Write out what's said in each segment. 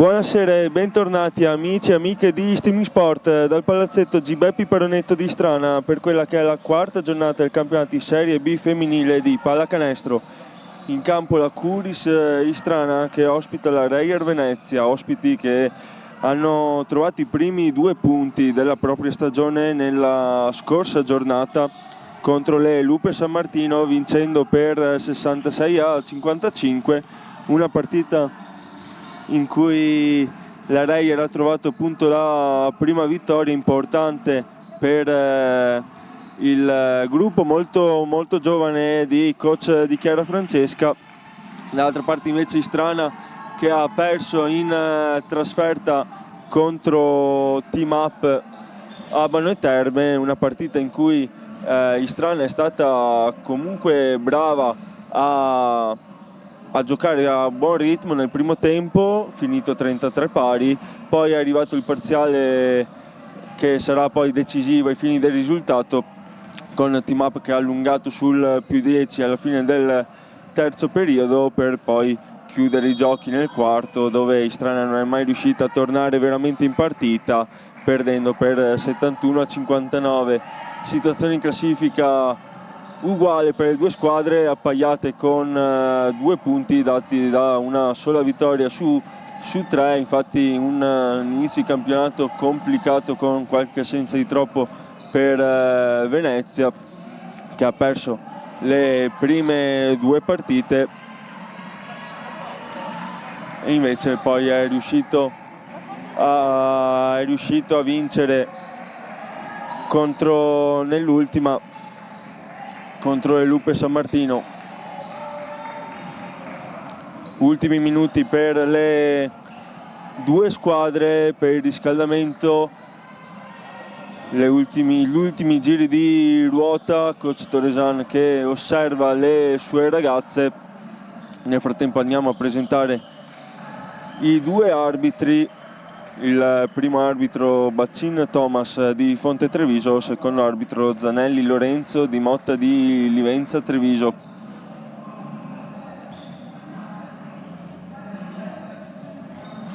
Buonasera e bentornati amici e amiche di Streaming Sport dal palazzetto Gibeppy Paronetto di Strana per quella che è la quarta giornata del campionato di Serie B femminile di pallacanestro. In campo la Curis Istrana che ospita la Reyer Venezia, ospiti che hanno trovato i primi 2 punti della propria stagione nella scorsa giornata contro le Lupe San Martino, vincendo per 66-55, una partita in cui la Reyer ha trovato appunto la prima vittoria importante per il gruppo molto giovane di coach di Chiara Francesca. Dall'altra parte invece Istrana che ha perso in trasferta contro Team Up Abano e Terme, una partita in cui Istrana è stata comunque brava a giocare a buon ritmo nel primo tempo, finito 33 pari, poi è arrivato il parziale che sarà poi decisivo ai fini del risultato, con Team Up che ha allungato sul +10 alla fine del terzo periodo per poi chiudere i giochi nel quarto, dove Istrana non è mai riuscita a tornare veramente in partita, perdendo per 71-59. Situazione in classifica uguale per le due squadre, appaiate con 2 punti dati da una sola vittoria su 3, infatti un inizio di campionato complicato con qualche assenza di troppo per Venezia, che ha perso le prime 2 partite e invece poi è riuscito a vincere nell'ultima contro le Lupe San Martino. Ultimi minuti per le due squadre per il riscaldamento, gli ultimi giri di ruota, coach Torresan che osserva le sue ragazze. Nel frattempo andiamo a presentare i 2 arbitri. Il primo arbitro Baccin Thomas di Fonte Treviso, secondo arbitro Zanelli Lorenzo di Motta di Livenza Treviso.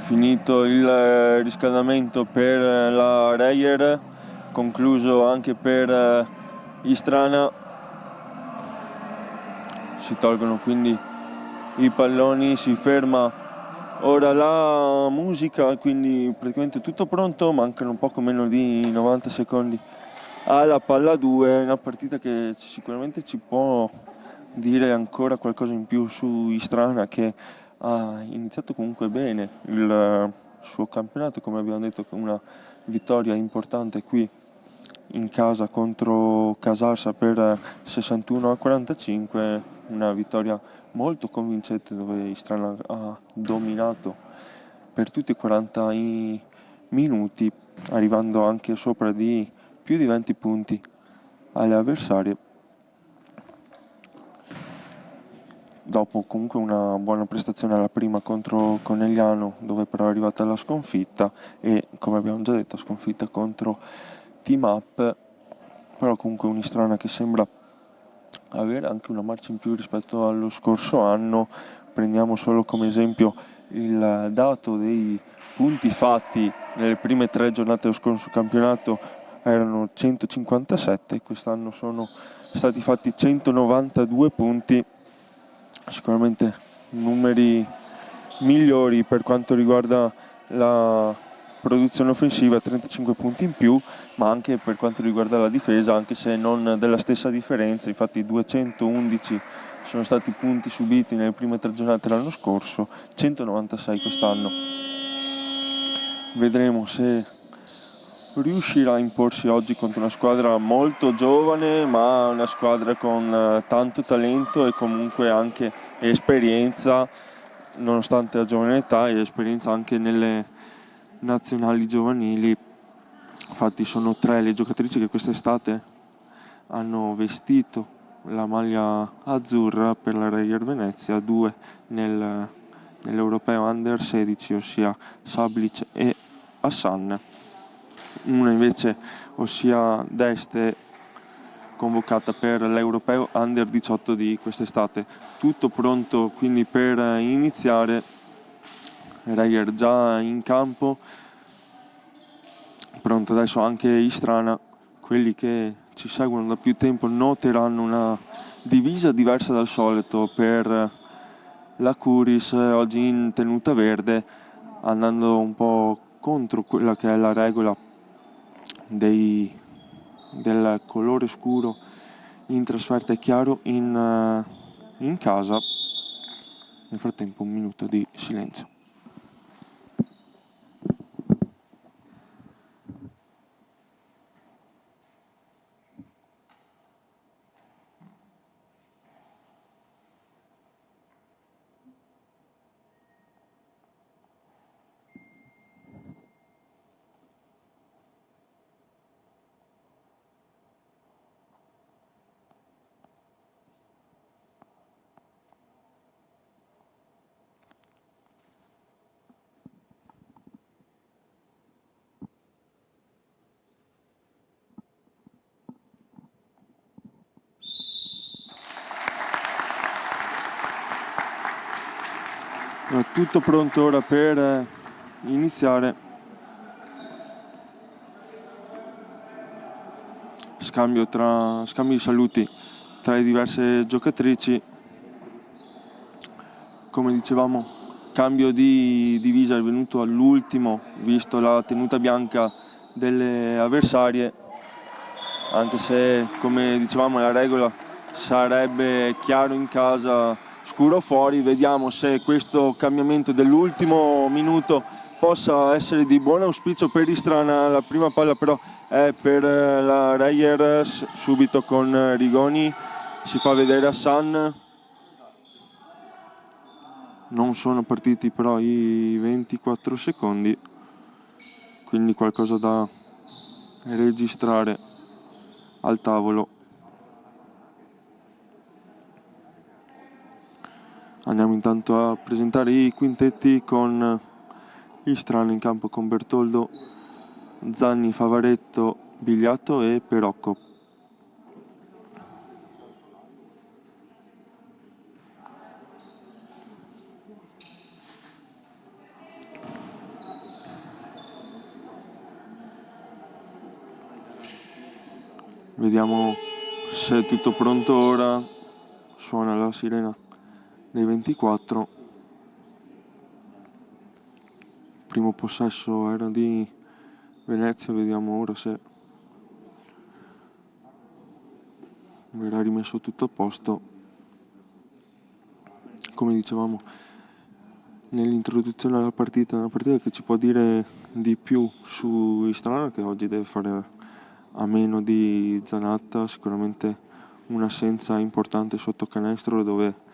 Finito il riscaldamento per la Reyer, concluso anche per Istrana, si tolgono quindi i palloni, si ferma ora la musica, quindi praticamente tutto pronto, mancano poco meno di 90 secondi alla palla 2, una partita che sicuramente ci può dire ancora qualcosa in più su Istrana, che ha iniziato comunque bene il suo campionato, come abbiamo detto, con una vittoria importante qui in casa contro Casarsa per 61-45, una vittoria molto convincente dove Istrana ha dominato per tutti i 40 minuti, arrivando anche sopra di più di 20 punti alle avversarie, dopo comunque una buona prestazione alla prima contro Conegliano, dove però è arrivata la sconfitta, e come abbiamo già detto sconfitta contro Team Up, però comunque un'Istrana che sembra avere anche una marcia in più rispetto allo scorso anno. Prendiamo solo come esempio il dato dei punti fatti nelle prime 3 giornate dello scorso campionato, erano 157, quest'anno sono stati fatti 192 punti, sicuramente numeri migliori per quanto riguarda la produzione offensiva, 35 punti in più, ma anche per quanto riguarda la difesa, anche se non della stessa differenza. Infatti 211 sono stati i punti subiti nelle prime 3 giornate l'anno scorso, 196 quest'anno. Vedremo se riuscirà a imporsi oggi contro una squadra molto giovane, ma una squadra con tanto talento e comunque anche esperienza, nonostante la giovane età, e esperienza anche nelle nazionali giovanili. Infatti sono 3 le giocatrici che quest'estate hanno vestito la maglia azzurra per la Reyer Venezia, 2 nell'Europeo Under 16, ossia Sablic e Hassan. Una invece, ossia Deste, convocata per l'Europeo Under 18 di quest'estate. Tutto pronto quindi per iniziare Reyer già in campo, pronto adesso anche Istrana. Quelli che ci seguono da più tempo noteranno una divisa diversa dal solito per la Curis, oggi in tenuta verde, andando un po' contro quella che è la regola del colore scuro in trasferta e chiaro in casa. Nel frattempo un minuto di silenzio. Tutto pronto ora per iniziare. Scambio di saluti tra le diverse giocatrici. Come dicevamo, cambio di divisa è venuto all'ultimo, visto la tenuta bianca delle avversarie, anche se, come dicevamo, la regola sarebbe chiaro in casa, scuro fuori. Vediamo se questo cambiamento dell'ultimo minuto possa essere di buon auspicio per Istrana. La prima palla però è per la Reyer, subito con Rigoni, si fa vedere Hassan. Non sono partiti però i 24 secondi, quindi qualcosa da registrare al tavolo. Andiamo intanto a presentare i quintetti con Istrana in campo con Bertoldo, Zanni, Favaretto, Bigliatto e Perocco. Vediamo se è tutto pronto ora. Suona la sirena dei 24. Primo possesso era di Venezia, vediamo ora se verrà rimesso tutto a posto. Come dicevamo nell'introduzione alla partita, una partita che ci può dire di più su Istrana, che oggi deve fare a meno di Zanatta, sicuramente un'assenza importante sotto canestro, dove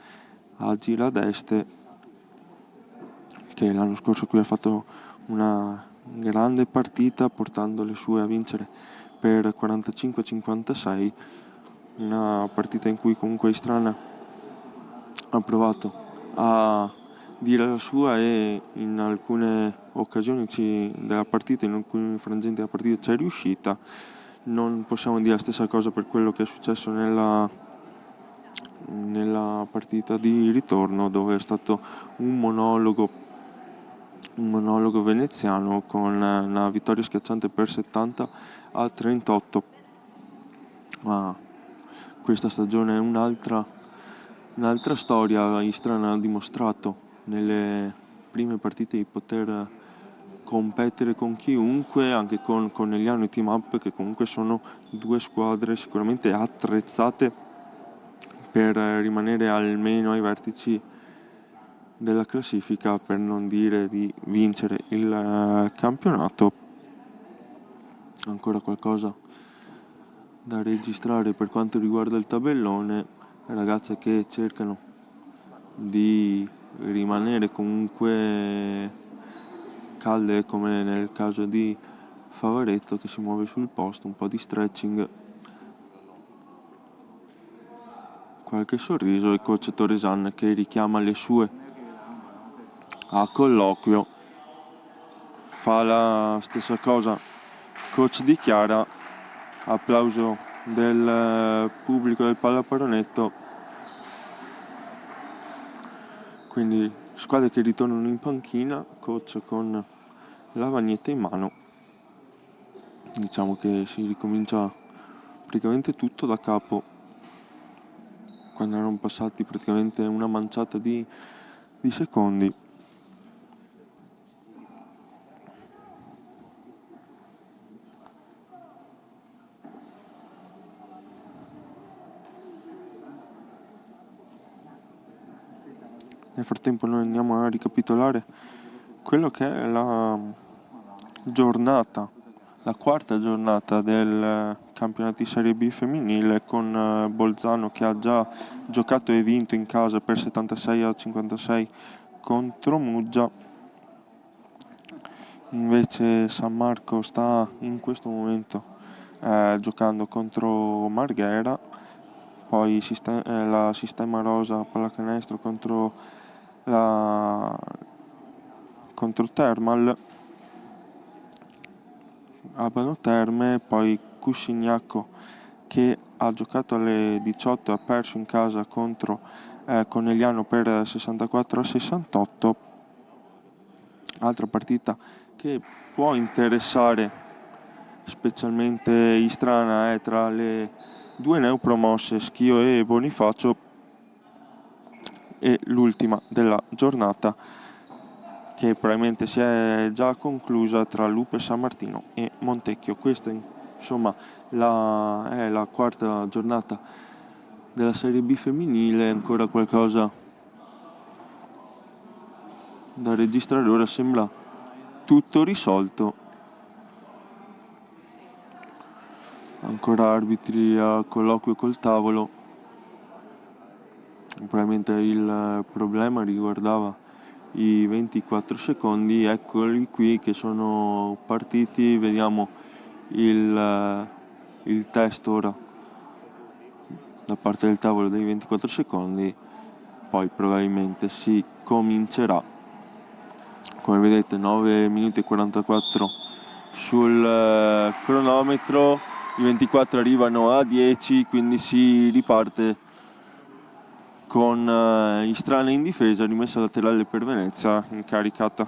aggira Deste, che l'anno scorso qui ha fatto una grande partita portando le sue a vincere per 45-56, una partita in cui comunque Istrana ha provato a dire la sua e in alcune occasioni della partita, in alcuni frangenti della partita ci è riuscita. Non possiamo dire la stessa cosa per quello che è successo nella partita di ritorno, dove è stato un monologo veneziano con una vittoria schiacciante per 70-38. Ma questa stagione è un'altra storia. Istrana ha dimostrato nelle prime partite di poter competere con chiunque, anche con Conegliano e Team Up, che comunque sono due squadre sicuramente attrezzate per rimanere almeno ai vertici della classifica, per non dire di vincere il campionato. Ancora qualcosa da registrare per quanto riguarda il tabellone, ragazze che cercano di rimanere comunque calde, come nel caso di Favaretto che si muove sul posto, un po' di stretching, qualche sorriso, e coach Torresan che richiama le sue a colloquio, fa la stessa cosa coach di Chiara. Applauso del pubblico del Pallaparonetto. Quindi squadre che ritornano in panchina, coach con la lavagnetta in mano. Diciamo che si ricomincia praticamente tutto da capo, quando erano passati praticamente una manciata di secondi. Nel frattempo noi andiamo a ricapitolare quello che è la giornata, la quarta giornata del campionato di Serie B femminile, con Bolzano che ha già giocato e vinto in casa per 76-56 contro Muggia. Invece San Marco sta in questo momento giocando contro Marghera, poi la Sistema Rosa pallacanestro contro Termal, Abano Terme, poi Cuscignacco che ha giocato alle 18 e ha perso in casa contro Conegliano per 64-68. Altra partita che può interessare specialmente Istrana è tra le due neopromosse Schio e Bonifacio, e l'ultima della giornata che probabilmente si è già conclusa tra Lupe San Martino e Montecchio. Questa insomma è la quarta giornata della Serie B femminile, ancora qualcosa da registrare. Ora sembra tutto risolto, ancora arbitri a colloquio col tavolo. Probabilmente il problema riguardava i 24 secondi, eccoli qui che sono partiti, vediamo il test ora da parte del tavolo dei 24 secondi, poi probabilmente si comincerà. Come vedete 9 minuti e 44 sul cronometro, i 24 arrivano a 10, quindi si riparte con Istrana in difesa, rimessa laterale per Venezia, incaricata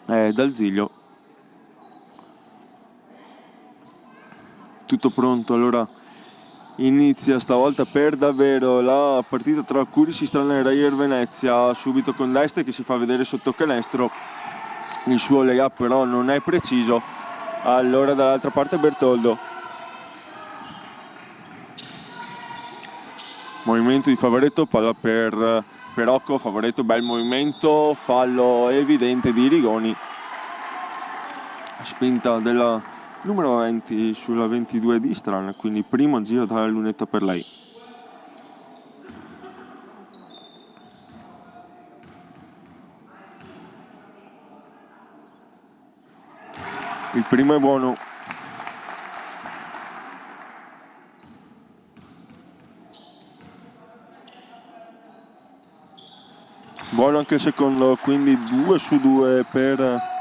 dal Ziglio. Tutto pronto, allora inizia stavolta per davvero la partita tra Curis Istrana e Reyer Venezia, subito con Deste che si fa vedere sotto canestro, il suo layup però non è preciso. Allora dall'altra parte Bertoldo, movimento di Favaretto, palla per Rocco, Favaretto, bel movimento, fallo evidente di Rigoni, spinta della numero 20 sulla 22 di Istrana, quindi primo giro dalla lunetta per lei. Il primo è buono. Buono anche il secondo, quindi 2 su 2 per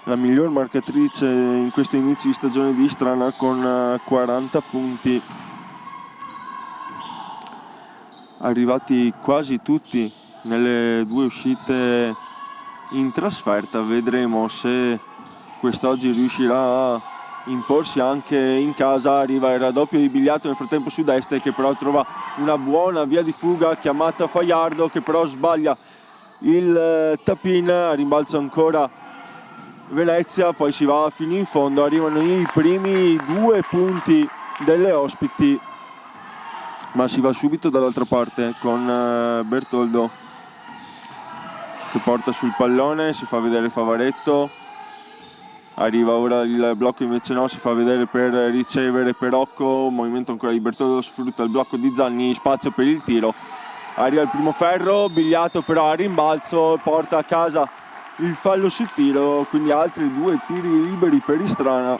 la miglior marcatrice in questo inizio di stagione di Istrana, con 40 punti, arrivati quasi tutti nelle due uscite in trasferta. Vedremo se quest'oggi riuscirà a imporsi anche in casa. Arriva il raddoppio di Bigliato nel frattempo su destra, che però trova una buona via di fuga, chiamata Faiardo, che però sbaglia il tap-in. A rimbalzo ancora Venezia, poi si va fino in fondo, arrivano i primi 2 punti delle ospiti, ma si va subito dall'altra parte con Bertoldo che porta sul pallone, si fa vedere Favaretto, arriva ora il blocco, invece no, si fa vedere per ricevere per Rocco, movimento ancora di Bertoldo, sfrutta il blocco di Zanni, spazio per il tiro, arriva il primo ferro, Bigliato però a rimbalzo porta a casa il fallo sul tiro, quindi altri 2 tiri liberi per Istrana.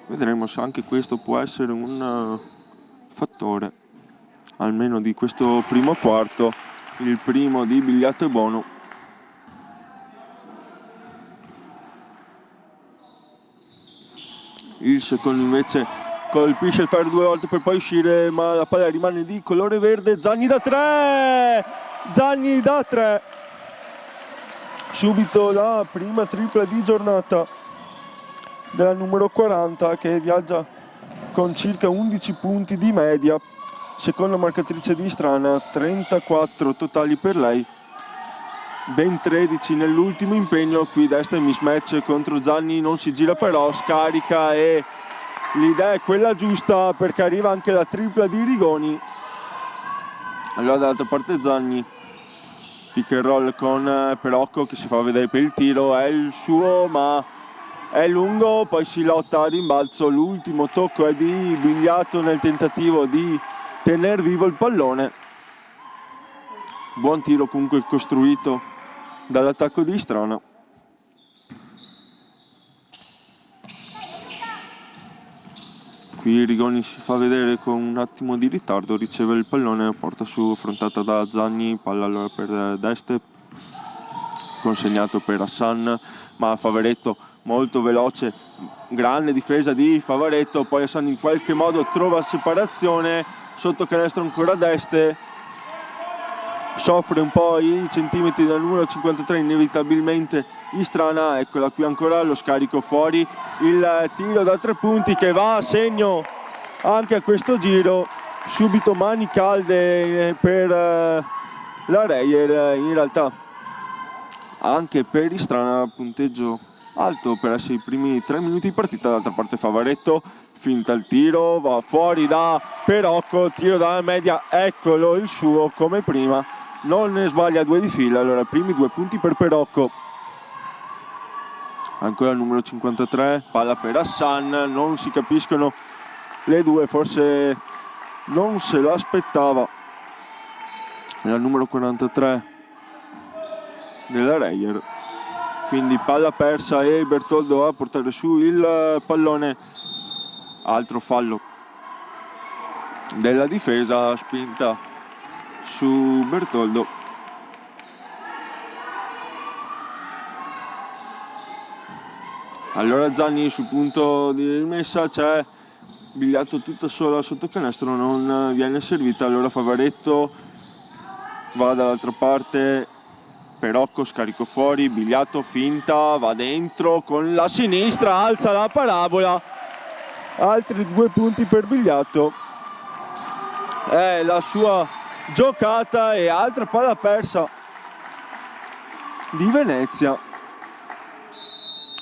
Vedremo se anche questo può essere un fattore, almeno di questo primo quarto. Il primo di Bigliato è buono. Il secondo invece colpisce il ferro 2 volte per poi uscire, ma la palla rimane di colore verde. Zagni da 3, Zagni da 3, subito la prima tripla di giornata della numero 40, che viaggia con circa 11 punti di media, seconda marcatrice di Istrana, 34 totali per lei, ben 13 nell'ultimo impegno. Qui destra il mismatch contro Zagni, non si gira però, scarica e l'idea è quella giusta perché arriva anche la tripla di Rigoni. Allora dall'altra parte Zagni, pick and roll con Perocco che si fa vedere per il tiro, è il suo ma è lungo, poi si lotta a rimbalzo, l'ultimo tocco è di Bigliato nel tentativo di tenere vivo il pallone. Buon tiro comunque costruito dall'attacco di Istrana. Qui Rigoni si fa vedere con un attimo di ritardo, riceve il pallone, porta su, affrontata da Zagni, palla allora per Deste, consegnato per Hassan, ma Favaretto molto veloce, grande difesa di Favaretto, poi Hassan in qualche modo trova separazione, sotto canestro ancora Deste, soffre un po' i centimetri dal numero 53 inevitabilmente Istrana. Eccola qui ancora lo scarico fuori, il tiro da 3 punti che va a segno anche a questo giro, subito mani calde per la Reyer. In realtà anche per Istrana punteggio alto per essere i primi 3 minuti di partita. D'altra parte Favaretto finta il tiro, va fuori da Perocco, tiro dalla media, eccolo il suo come prima, non ne sbaglia 2 di fila. Allora primi 2 punti per Perocco. Ancora il numero 53, palla per Hassan, non si capiscono le due, forse non se l'aspettava la numero 43 della Reyer. Quindi palla persa e Bertoldo a portare su il pallone, altro fallo della difesa, spinta su Bertoldo. Allora Zagni sul punto di rimessa, c'è Bigliato tutta sola sotto canestro, non viene servita. Allora Favaretto va dall'altra parte, Perocco scarico fuori, Bigliato finta, va dentro con la sinistra, alza la parabola, altri 2 punti per Bigliato, è la sua giocata e altra palla persa di Venezia.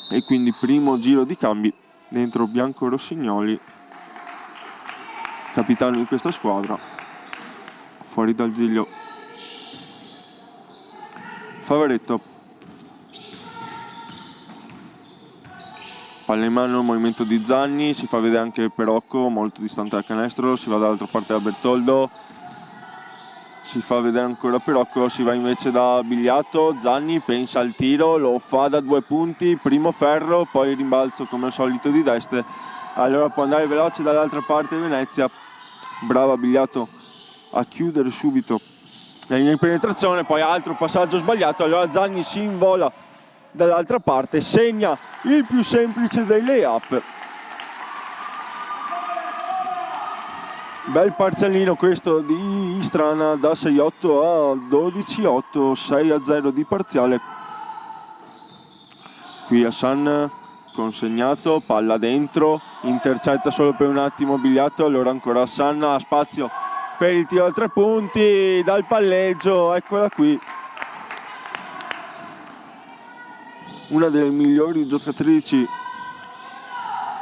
E quindi primo giro di cambi dentro Bianco Rossignoli, capitano di questa squadra, fuori dal Giglio Favaretto, palla in mano, movimento di Zagni, si fa vedere anche Perocco molto distante dal canestro, si va dall'altra parte da Bertoldo, si fa vedere ancora Perocco, si va invece da Bigliato, Zagni pensa al tiro, lo fa da 2 punti, primo ferro, poi rimbalzo come al solito di Deste, allora può andare veloce dall'altra parte Venezia, brava Bigliato a chiudere subito la linea di penetrazione, poi altro passaggio sbagliato, allora Zagni si invola dall'altra parte, segna il più semplice dei layup. Bel parzialino questo di Istrana da 6-8 a 12-8, 6-0 di parziale. Qui Hassan consegnato, palla dentro, intercetta solo per un attimo Bigliato, allora ancora Hassan ha spazio per il tiro a 3 punti dal palleggio, eccola qui. Una delle migliori giocatrici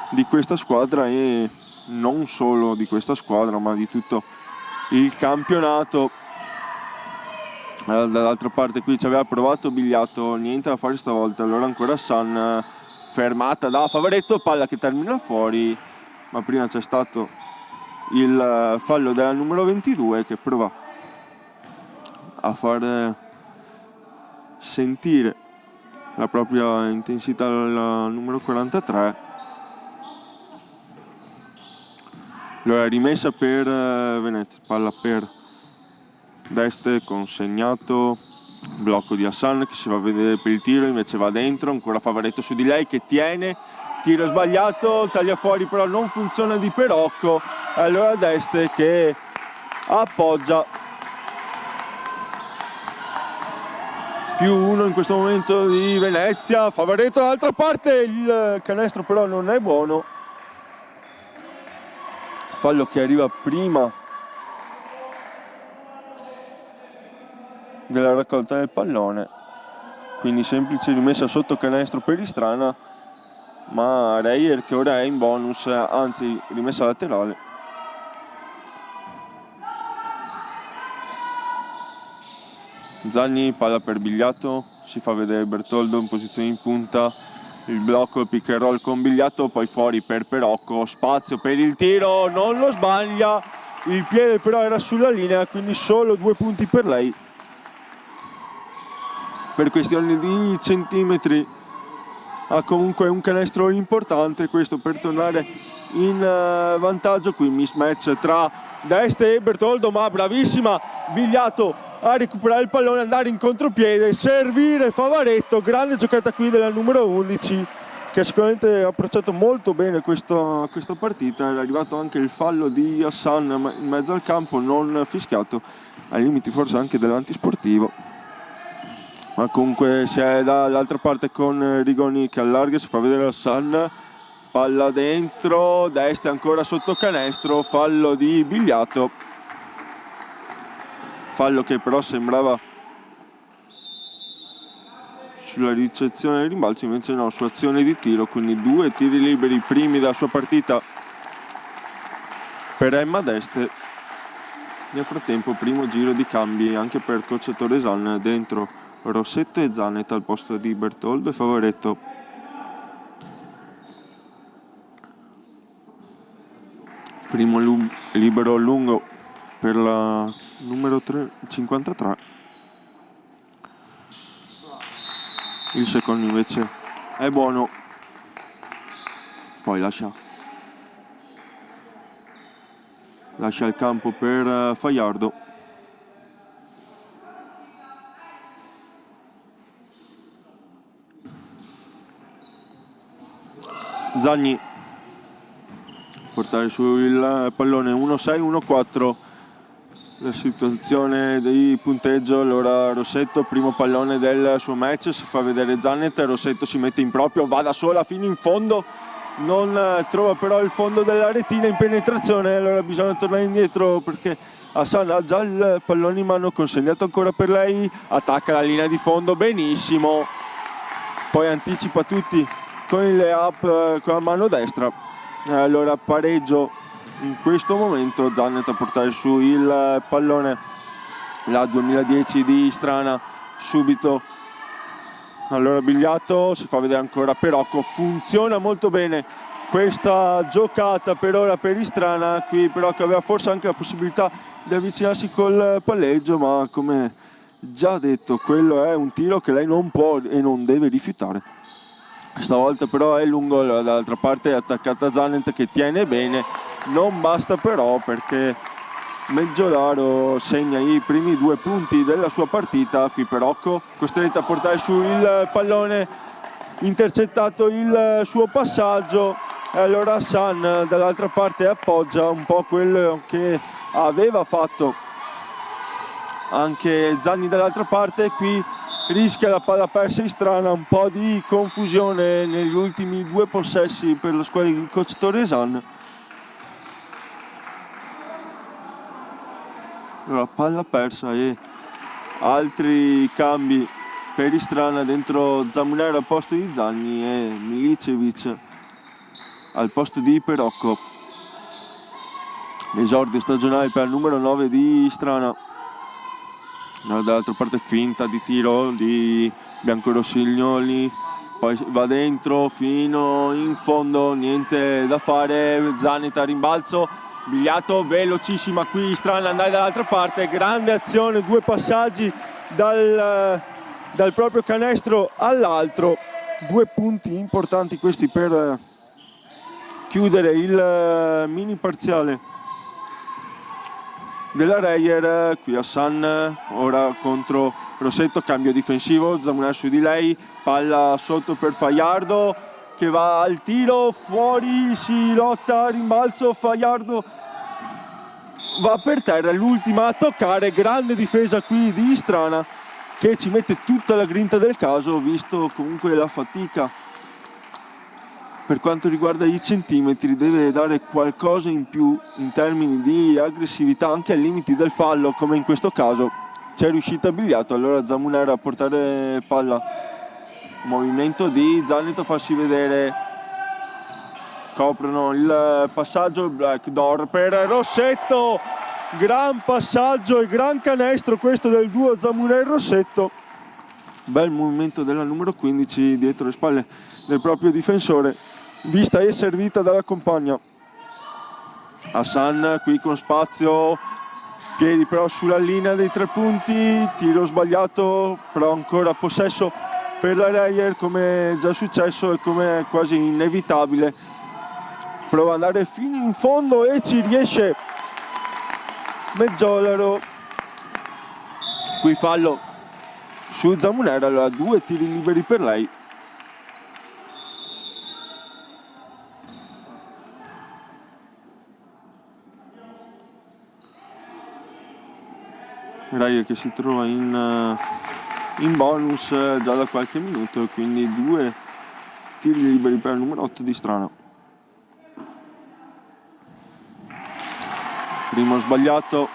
di questa squadra e non solo di questa squadra ma di tutto il campionato. Allora, dall'altra parte qui ci aveva provato Bigliato, niente da fare stavolta, allora ancora Hassan, fermata da Favaretto, palla che termina fuori, ma prima c'è stato il fallo della numero 22 che prova a far sentire la propria intensità alla numero 43. Allora rimessa per Venezia, palla per Deste, consegnato, blocco di Hassan che si va a vedere per il tiro, invece va dentro, ancora Favaretto su di lei che tiene, tiro sbagliato, taglia fuori però non funziona di Perocco, allora D'Este che appoggia. +1 in questo momento di Venezia, Favaretto dall'altra parte, il canestro però non è buono, fallo che arriva prima della raccolta del pallone, quindi semplice rimessa sotto canestro per Istrana, ma Reyer che ora è in bonus, anzi rimessa laterale. Zanni, palla per Bigliato, si fa vedere Bertoldo in posizione in punta, il blocco, il pick and roll con Bigliato, poi fuori per Perocco, spazio per il tiro, non lo sbaglia, il piede però era sulla linea, quindi solo 2 punti per lei. Per questioni di centimetri ha comunque un canestro importante, questo per tornare in vantaggio. Qui mismatch tra D'Este e Bertoldo, ma bravissima Bigliato a recuperare il pallone, andare in contropiede, servire Favaretto, grande giocata qui della numero 11 che sicuramente ha approcciato molto bene questa partita. Era arrivato anche il fallo di Hassan in mezzo al campo, non fischiato, ai limiti forse anche dell'antisportivo, ma comunque si è dall'altra parte con Rigoni che allarga, si fa vedere Hassan, palla dentro, D'Este ancora sotto canestro, fallo di Bigliato, fallo che però sembrava sulla ricezione del rimbalzo, invece no, su azione di tiro, quindi 2 tiri liberi primi della sua partita per Emma D'Este. Nel frattempo primo giro di cambi anche per coach Torresan, dentro Rossetto e Zanet al posto di Bertoldo e Favaretto. Primo libero lungo per la numero 53, il secondo invece è buono, poi lascia il campo per Fajardo. Zagni portare su il pallone, 1-6, 1-4 la situazione di punteggio. Allora Rossetto, primo pallone del suo match, si fa vedere Zanet, Rossetto si mette in proprio, va da sola fino in fondo, non trova però il fondo della retina in penetrazione, allora bisogna tornare indietro perché Hassan ha già il pallone in mano, consegnato ancora per lei, attacca la linea di fondo benissimo, poi anticipa tutti con il layup con la mano destra. Allora pareggio in questo momento, Zanet a portare su il pallone, la 2010 di Istrana subito. Allora Bigliato, si fa vedere ancora Perocco, funziona molto bene questa giocata per ora per Istrana. Qui Perocco aveva forse anche la possibilità di avvicinarsi col palleggio, ma come già detto quello è un tiro che lei non può e non deve rifiutare. Stavolta però è lungo, dall'altra parte è attaccata Zanet che tiene bene, non basta però perché Meggiolaro segna i primi 2 punti della sua partita. Qui Perocco costretto a portare su il pallone, intercettato il suo passaggio, e allora Hassan dall'altra parte appoggia un po' quello che aveva fatto anche Zanni dall'altra parte. Qui rischia la palla persa Istrana, un po' di confusione negli ultimi 2 possessi per la squadra di coach Torresan. Allora, palla persa e altri cambi per Istrana, dentro Zamunero al posto di Zanni e Milicevic al posto di Perocco. Esordio stagionale per il numero 9 di Istrana. Dall'altra parte finta di tiro di Biancorossignoli, poi va dentro fino in fondo, niente da fare. Zanet a rimbalzo, Bigliato velocissima qui Istrana, andare dall'altra parte, grande azione, 2 passaggi dal proprio canestro all'altro, 2 punti importanti questi per chiudere il mini parziale della Reyer. Qui Hassan ora contro Rossetto, cambio difensivo, Zamunel su di lei, palla sotto per Fajardo che va al tiro, fuori, si lotta, rimbalzo, Fajardo va per terra, l'ultima a toccare, grande difesa qui di Istrana che ci mette tutta la grinta del caso, visto comunque la fatica per quanto riguarda i centimetri, deve dare qualcosa in più in termini di aggressività anche ai limiti del fallo, come in questo caso c'è riuscita Bigliato. Allora Zamunera a portare palla, movimento di Zanetto, farsi vedere, coprono il passaggio, backdoor per Rossetto, gran passaggio e gran canestro questo del duo Zamunera-Rossetto. Bel movimento della numero 15 dietro le spalle del proprio difensore, vista e servita dalla compagna. Hassan qui con spazio, piedi però sulla linea dei 3 punti, tiro sbagliato, però ancora possesso per la Reyer, come è già successo e come è quasi inevitabile. Prova ad andare fino in fondo e ci riesce Meggiolaro. Qui fallo su Zamunera, allora 2 tiri liberi per lei. Reyer che si trova in bonus già da qualche minuto, quindi 2 tiri liberi per il numero 8 di Istrana. Primo sbagliato,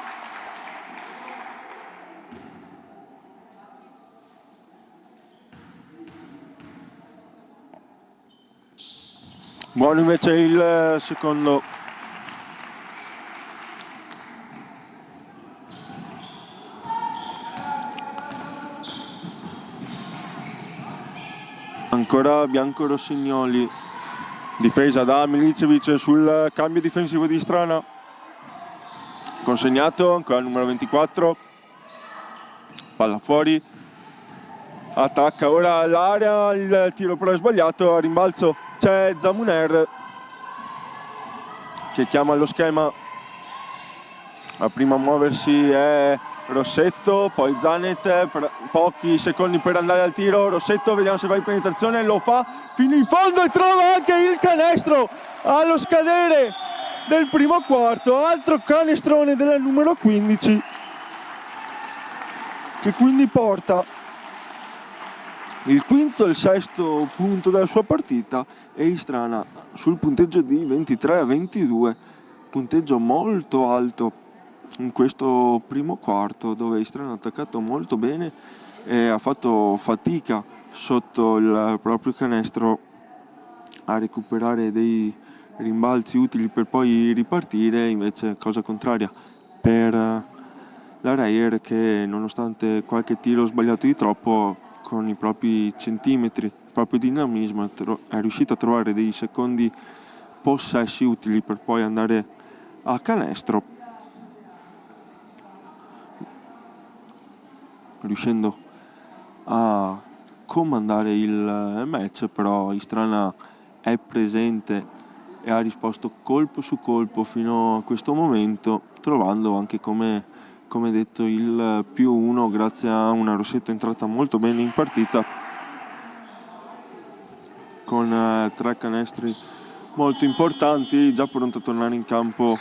buono invece il secondo. Ancora bianco-rossignoli, difesa da Milicevic sul cambio difensivo di Istrana, consegnato ancora il numero 24, palla fuori, attacca ora l'area, il tiro però è sbagliato, a rimbalzo c'è Zamuner che chiama lo schema, a prima a muoversi è Rossetto, poi Zanet, pochi secondi per andare al tiro, Rossetto, vediamo se va in penetrazione, lo fa fino in fondo e trova anche il canestro allo scadere del primo quarto, altro canestrone della numero 15 che quindi porta il quinto e il sesto punto della sua partita e Istrana sul punteggio di 23-22, punteggio molto alto in questo primo quarto, dove Istrana ha attaccato molto bene e ha fatto fatica sotto il proprio canestro a recuperare dei rimbalzi utili per poi ripartire. Invece cosa contraria per la Reyer, che nonostante qualche tiro sbagliato di troppo, con i propri centimetri, il proprio dinamismo, è riuscita a trovare dei secondi possessi utili per poi andare a canestro, riuscendo a comandare il match. Però Istrana è presente e ha risposto colpo su colpo fino a questo momento, trovando anche come detto il +1 grazie a una Rossetto entrata molto bene in partita con 3 canestri molto importanti, già pronto a tornare in campo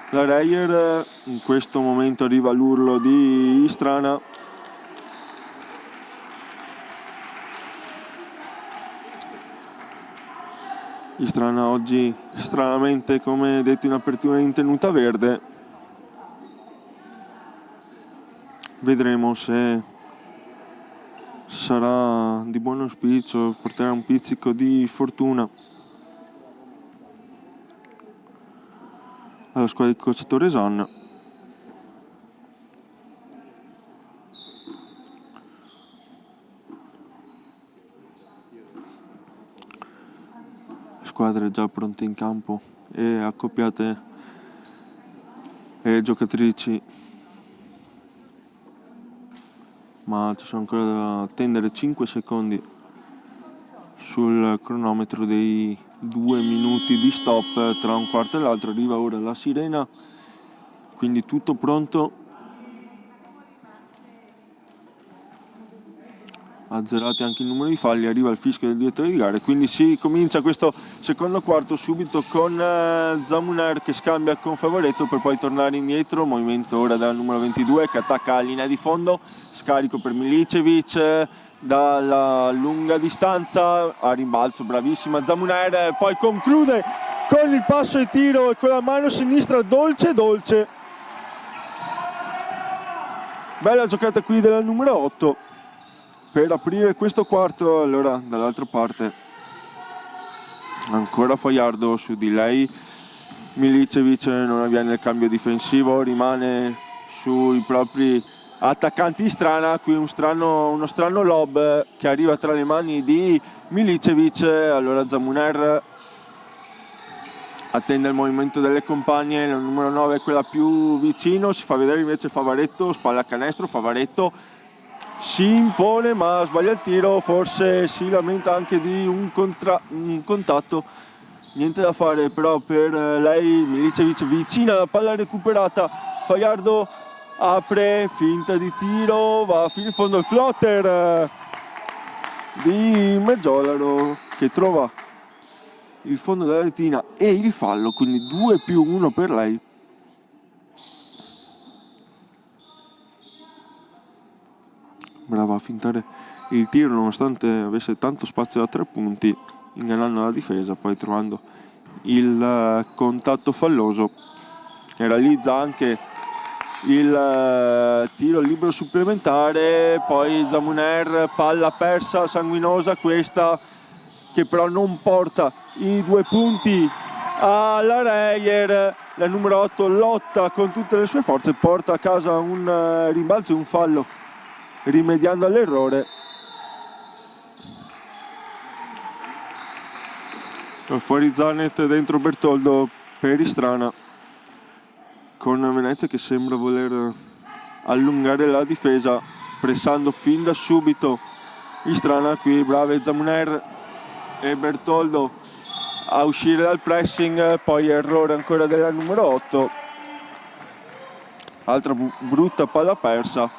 la Reyer. In questo momento arriva l'urlo di Istrana, Istrana oggi stranamente, come detto in apertura, in tenuta verde. Vedremo se sarà di buon auspicio, porterà un pizzico di fortuna alla squadra di coach Torreson. Squadre già pronte in campo e accoppiate e giocatrici, ma ci sono ancora da attendere 5 secondi sul cronometro dei 2 minuti di stop tra un quarto e l'altro. Arriva ora la sirena, quindi tutto pronto azzerati anche il numero di falli, arriva il fischio del direttore di gara, quindi si comincia questo secondo quarto subito con Zamuner che scambia con Favoretto per poi tornare indietro, movimento ora dal numero 22 che attacca la linea di fondo, scarico per Milicevic dalla lunga distanza, a rimbalzo bravissima Zamuner, poi conclude con il passo e tiro e con la mano sinistra dolce. Bella giocata qui della numero 8 per aprire questo quarto. Allora dall'altra parte ancora Fajardo su di lei, Milicevic non avviene il cambio difensivo, rimane sui propri attaccanti di Strana, qui uno strano lob che arriva tra le mani di Milicevic, allora Zamuner attende il movimento delle compagne, la numero 9 è quella più vicino, si fa vedere invece Favaretto, spalla a canestro, Favaretto si impone ma sbaglia il tiro, forse si lamenta anche di un contatto, niente da fare però per lei, Milicevic vicina alla palla recuperata, Fajardo apre, finta di tiro, va fino in fondo il flotter di Meggiolaro che trova il fondo della retina e il fallo, quindi 2+1 per lei. Brava a fintare il tiro nonostante avesse tanto spazio da 3 punti, ingannando la difesa, poi trovando il contatto falloso e realizza anche il tiro libero supplementare. Poi Zamuner, palla persa sanguinosa questa che però non porta i 2 punti alla Reyer. La numero 8 lotta con tutte le sue forze, porta a casa un rimbalzo e un fallo rimediando all'errore. Fuori Zanet, dentro Bertoldo per Istrana, con Venezia che sembra voler allungare la difesa pressando fin da subito Istrana. Qui brave Zamuner e Bertoldo a uscire dal pressing, poi errore ancora della numero 8, altra brutta palla persa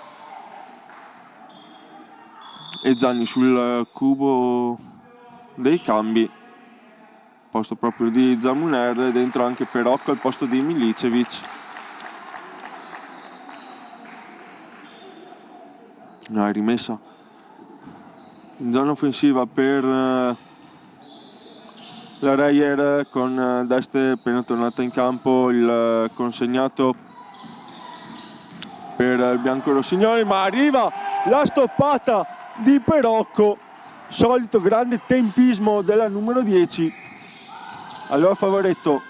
e Zanni sul cubo dei cambi, posto proprio di Zamuner, dentro anche Perocco al posto di Milicevic. Rimessa in zona offensiva per la Reyer con Deste appena tornata in campo, il consegnato per il biancorossignoli, ma arriva la stoppata di Perocco, solito grande tempismo della numero 10. Allora Favoretto,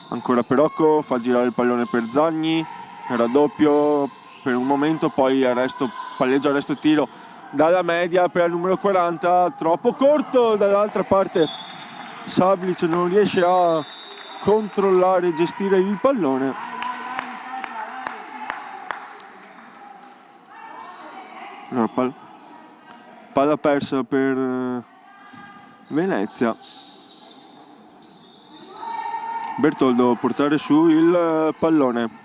ancora Perocco, fa girare il pallone per Zagni, raddoppio per un momento, poi palleggio arresto tiro dalla media per il numero 40, troppo corto, dall'altra parte Sablic non riesce a controllare e gestire il pallone. Allora, palla persa per Venezia. Bertoldo portare su il pallone,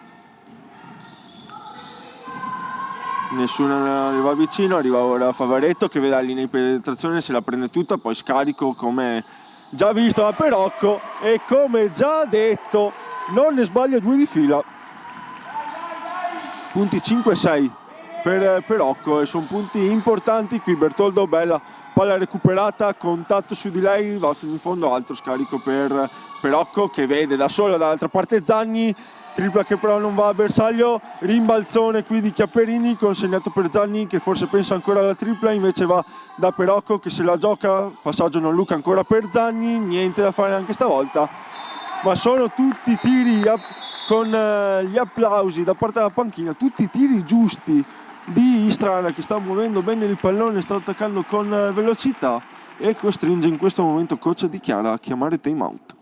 nessuno arriva vicino, arriva ora Favaretto che vede la linea di penetrazione, se la prende tutta, poi scarico come già visto da Perocco e come già detto non ne sbaglia 2 di fila. Punti 5-6 per Perocco e sono punti importanti qui. Bertoldo, bella palla recuperata, contatto su di lei, va fino in fondo, altro scarico per Perocco che vede da sola dall'altra parte Zagni, tripla che però non va a bersaglio, rimbalzone qui di Chiapperini consegnato per Zagni che forse pensa ancora alla tripla, invece va da Perocco che se la gioca, passaggio non Luca ancora per Zagni, niente da fare anche stavolta, ma sono tutti tiri con gli applausi da parte della panchina, tutti i tiri giusti di Istrana che sta muovendo bene il pallone, sta attaccando con velocità e costringe in questo momento coach dichiara a chiamare time out.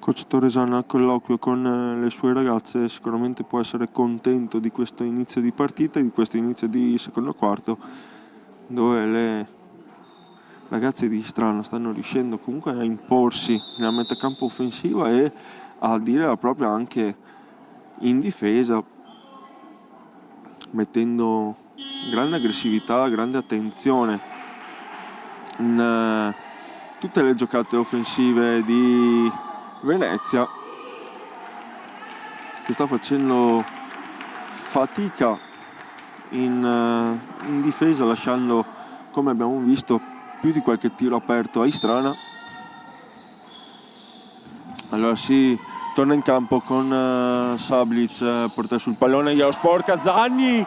Coach Torresana al colloquio con le sue ragazze sicuramente può essere contento di questo inizio di partita, di questo inizio di secondo quarto, dove le ragazze di Istrana stanno riuscendo comunque a imporsi nella metacampo offensiva e a dire la propria anche in difesa, mettendo grande aggressività, grande attenzione in tutte le giocate offensive di Venezia, che sta facendo fatica in difesa, lasciando, come abbiamo visto, più di qualche tiro aperto a Istrana. Allora si torna in campo con Sablic, porta sul pallone, glielo sporca Zanni,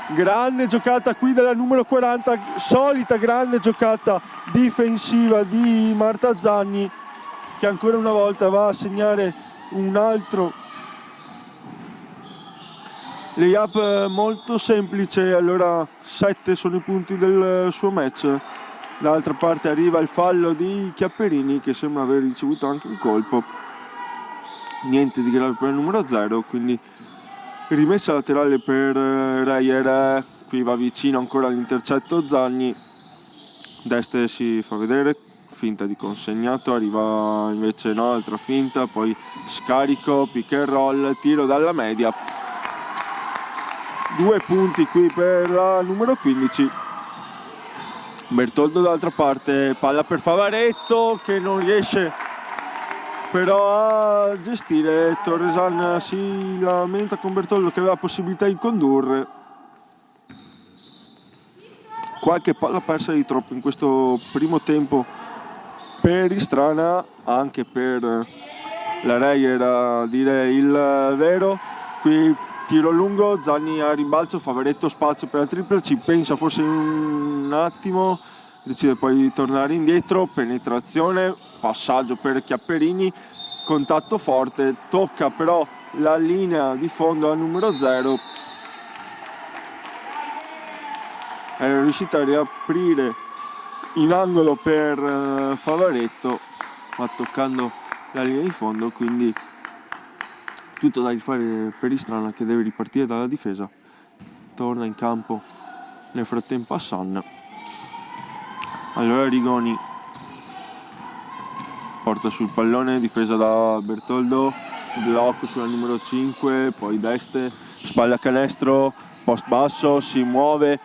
grande giocata qui della numero 40, solita grande giocata difensiva di Marta Zanni, che ancora una volta va a segnare un altro layup molto semplice. Allora 7 sono i punti del suo match. Dall'altra parte arriva il fallo di Chiapperini, che sembra aver ricevuto anche un colpo, niente di grave per il numero 0, quindi rimessa laterale per Reyer. Qui va vicino ancora all'intercetto Zanni, Deste si fa vedere, finta di consegnato, arriva invece no, altra finta, poi scarico, pick and roll, tiro dalla media, 2 punti qui per la numero 15. Bertoldo dall'altra parte, palla per Favaretto che non riesce però a gestire. Torresan si lamenta con Bertoldo che aveva possibilità di condurre. Qualche palla persa di troppo in questo primo tempo per Istrana, anche per la Reyer a dire il vero. Qui tiro lungo, Zanni a rimbalzo, Favaretto spazio per la tripla, ci pensa forse un attimo, decide poi di tornare indietro, penetrazione, passaggio per Chiapperini, contatto forte, tocca però la linea di fondo al numero 0. Era riuscita a riaprire in angolo per Favaretto, ma toccando la linea di fondo, quindi tutto da rifare per Istrana, che deve ripartire dalla difesa. Torna in campo nel frattempo Hassan. Allora Rigoni porta sul pallone, difesa da Bertoldo, blocco sulla numero 5, poi Deste, spalla canestro, post basso, si muove,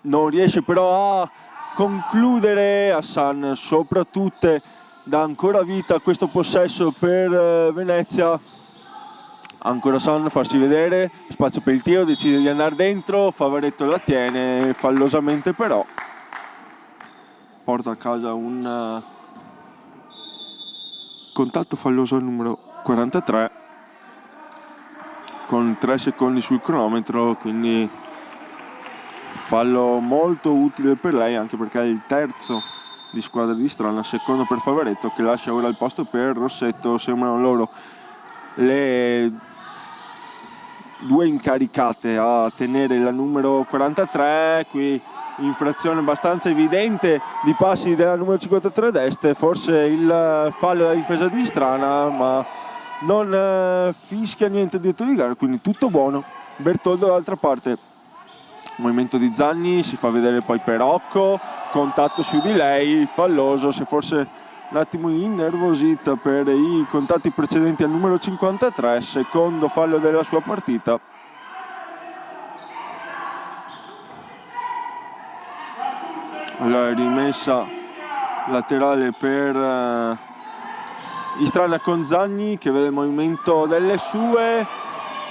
non riesce però a concludere. Hassan sopra tutte dà ancora vita a questo possesso per Venezia. Ancora Hassan, farsi vedere, spazio per il tiro, decide di andare dentro, Favaretto la tiene fallosamente, però porta a casa un contatto falloso al numero 43 con 3 secondi sul cronometro, quindi fallo molto utile per lei, anche perché è il terzo di squadra di Istrana, secondo per Favaretto, che lascia ora il posto per Rossetto. Sembrano loro le 2 incaricate a tenere la numero 43. Qui infrazione abbastanza evidente di passi della numero 53 Deste, forse il fallo della difesa di Istrana, ma non fischia niente dietro di gara, quindi tutto buono. Bertoldo dall'altra parte, movimento di Zanni, si fa vedere poi Perocco, contatto su di lei, falloso, si è forse un attimo innervosita per i contatti precedenti al numero 53, secondo fallo della sua partita. Allora rimessa laterale per Istrana con Zanni, che vede il movimento delle sue,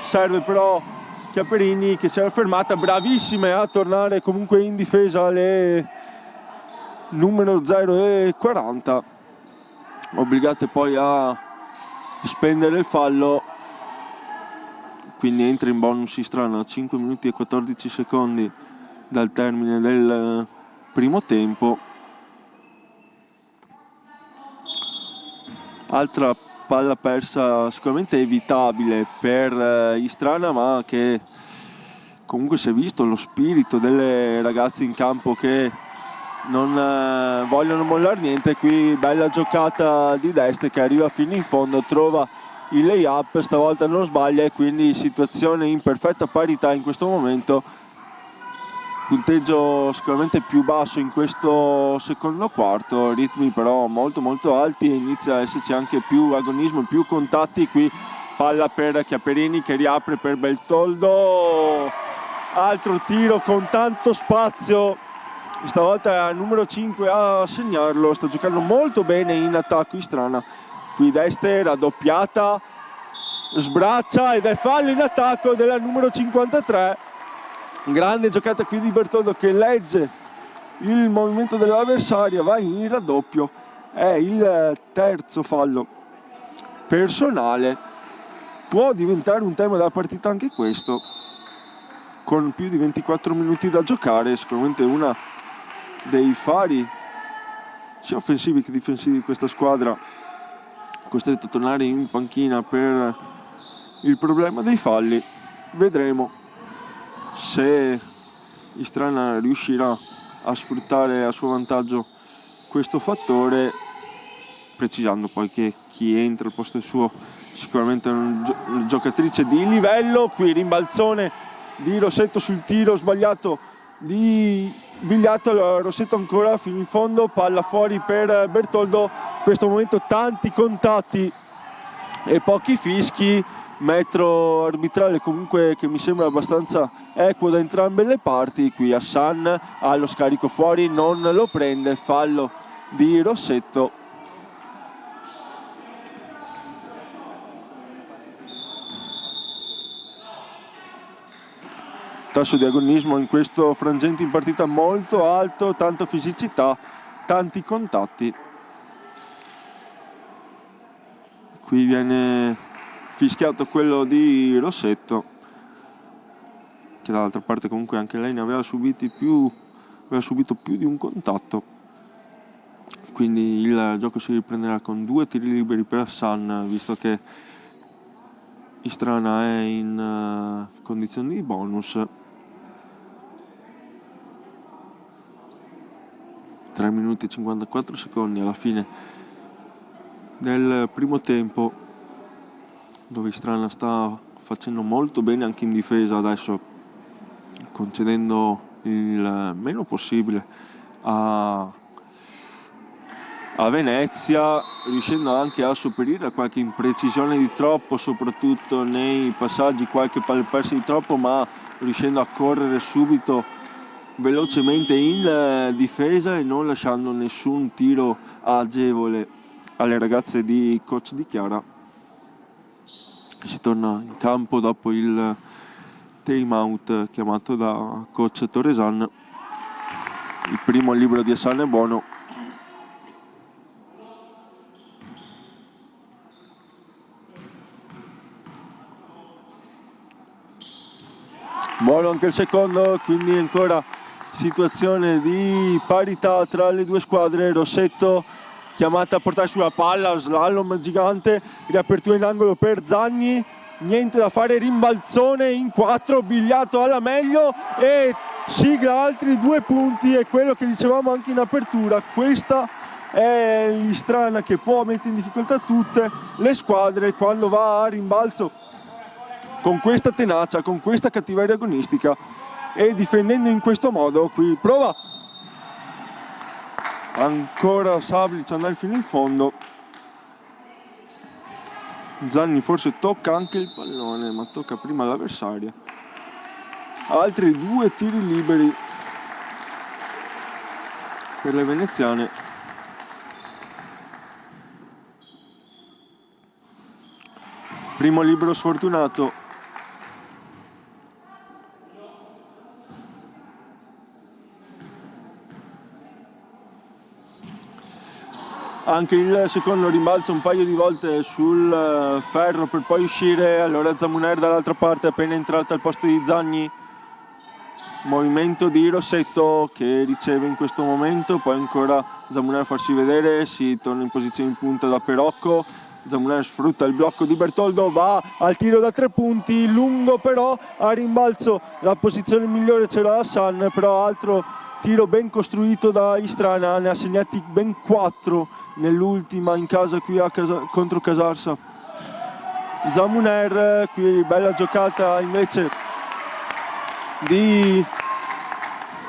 serve però Chiapperini, che si era fermata, bravissime a tornare comunque in difesa le numero 0 e 40, obbligate poi a spendere il fallo, quindi entra in bonus Istrana a 5 minuti e 14 secondi dal termine del primo tempo. Altra palla persa sicuramente evitabile per Istrana, ma che comunque si è visto lo spirito delle ragazze in campo che non vogliono mollare niente. Qui bella giocata di Deste che arriva fino in fondo, trova il lay-up, stavolta non sbaglia e quindi situazione in perfetta parità in questo momento. Punteggio sicuramente più basso in questo secondo quarto, ritmi però molto molto alti e inizia a esserci anche più agonismo, più contatti. Qui palla per Chiaperini che riapre per Bertoldo, altro tiro con tanto spazio, stavolta è il numero 5 a segnarlo, sta giocando molto bene in attacco Istrana. Qui Deste raddoppiata, sbraccia ed è fallo in attacco della numero 53. Grande giocata qui di Bertoldo che legge il movimento dell'avversaria, va in raddoppio, è il terzo fallo personale. Può diventare un tema della partita anche questo, con più di 24 minuti da giocare, sicuramente una dei fari sia offensivi che difensivi di questa squadra, costretta a tornare in panchina per il problema dei falli. Vedremo se Istrana riuscirà a sfruttare a suo vantaggio questo fattore, precisando poi che chi entra al posto suo sicuramente è una giocatrice di livello. Qui rimbalzone di Rossetto sul tiro sbagliato di Bigliato, Rossetto ancora fino in fondo, palla fuori per Bertoldo. In questo momento tanti contatti e pochi fischi, metro arbitrale comunque che mi sembra abbastanza equo da entrambe le parti. Qui Hassan ha lo scarico fuori, non lo prende, fallo di Rossetto. Tasso di agonismo in questo frangente in partita molto alto, tanta fisicità, tanti contatti. Qui viene fischiato quello di Rossetto, che dall'altra parte comunque anche lei ne aveva subito più di un contatto. Quindi il gioco si riprenderà con 2 tiri liberi per Hassan, visto che Istrana è in condizioni di bonus. 3 minuti e 54 secondi alla fine del primo tempo, dove Istrana sta facendo molto bene anche in difesa adesso, concedendo il meno possibile a Venezia, riuscendo anche a sopperire a qualche imprecisione di troppo, soprattutto nei passaggi, qualche palla persa di troppo, ma riuscendo a correre subito velocemente in difesa e non lasciando nessun tiro agevole alle ragazze di coach Di Chiara. Si torna in campo dopo il time out chiamato da coach Torresan. Il primo libro di Hassan è buono. Buono anche il secondo, quindi ancora situazione di parità tra le due squadre. Rossetto chiamata a portare sulla palla, slalom gigante, riapertura in angolo per Zagni, niente da fare, rimbalzone in 4, Bigliato alla meglio e sigla altri 2 punti. È quello che dicevamo anche in apertura, questa è l'Istrana che può mettere in difficoltà tutte le squadre quando va a rimbalzo con questa tenacia, con questa cattiveria agonistica e difendendo in questo modo. Qui prova ancora Sablic andare fino in fondo, Zanni forse tocca anche il pallone, ma tocca prima l'avversaria. Altri 2 tiri liberi per le veneziane. Primo libero sfortunato. Anche il secondo rimbalza un paio di volte sul ferro per poi uscire. Allora Zamuner dall'altra parte, appena entrata al posto di Zagni. Movimento di Rossetto che riceve in questo momento, poi ancora Zamuner a farsi vedere, si torna in posizione in punta da Perocco. Zamuner sfrutta il blocco di Bertoldo, va al tiro da 3 punti, lungo però a rimbalzo. La posizione migliore c'era Hassan, però altro tiro ben costruito da Istrana, ne ha segnati ben 4 nell'ultima in casa qui contro Casarsa. Zamuner, qui bella giocata invece di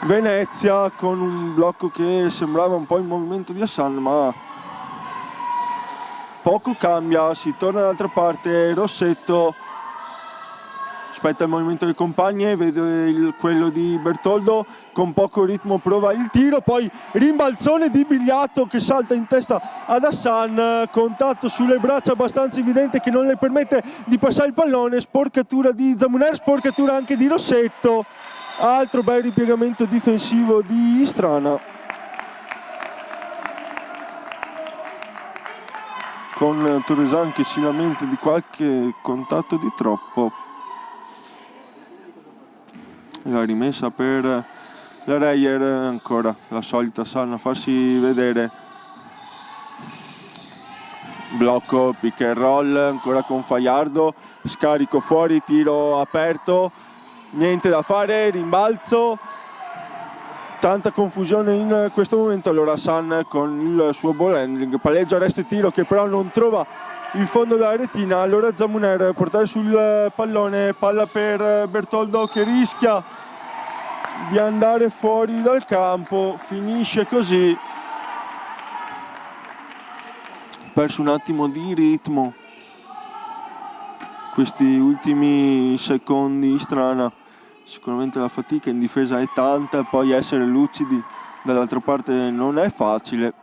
Venezia con un blocco che sembrava un po' in movimento di Hassan, ma poco cambia, si torna dall'altra parte. Rossetto aspetta il movimento dei compagni, vede quello di Bertoldo, con poco ritmo prova il tiro, poi rimbalzone di Bigliato che salta in testa ad Hassan, contatto sulle braccia abbastanza evidente che non le permette di passare il pallone, sporcatura di Zamuner, sporcatura anche di Rossetto, altro bel ripiegamento difensivo di Istrana, con Torresan che si lamenta di qualche contatto di troppo. La rimessa per la Reyer, ancora la solita Hassan a farsi vedere, blocco, pick and roll ancora con Fajardo, scarico fuori, tiro aperto, niente da fare, rimbalzo, tanta confusione in questo momento. Allora Hassan con il suo ball handling, palleggia resta tiro che però non trova il fondo della retina. Allora Zamuner portare sul pallone, palla per Bertoldo che rischia di andare fuori dal campo, finisce così, perso un attimo di ritmo questi ultimi secondi. Istrana, sicuramente la fatica in difesa è tanta, poi essere lucidi dall'altra parte non è facile.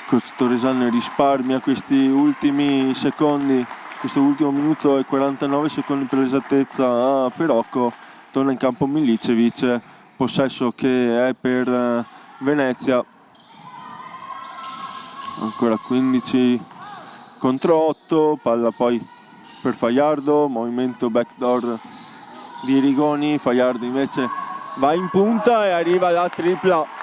Coach Torresan risparmia questi ultimi secondi, questo ultimo minuto e 49 secondi per l'esattezza a Perocco. Torna in campo Milicevic, possesso che è per Venezia, ancora 15 contro 8, palla poi per Fajardo, movimento backdoor di Rigoni, Fajardo invece va in punta e arriva la tripla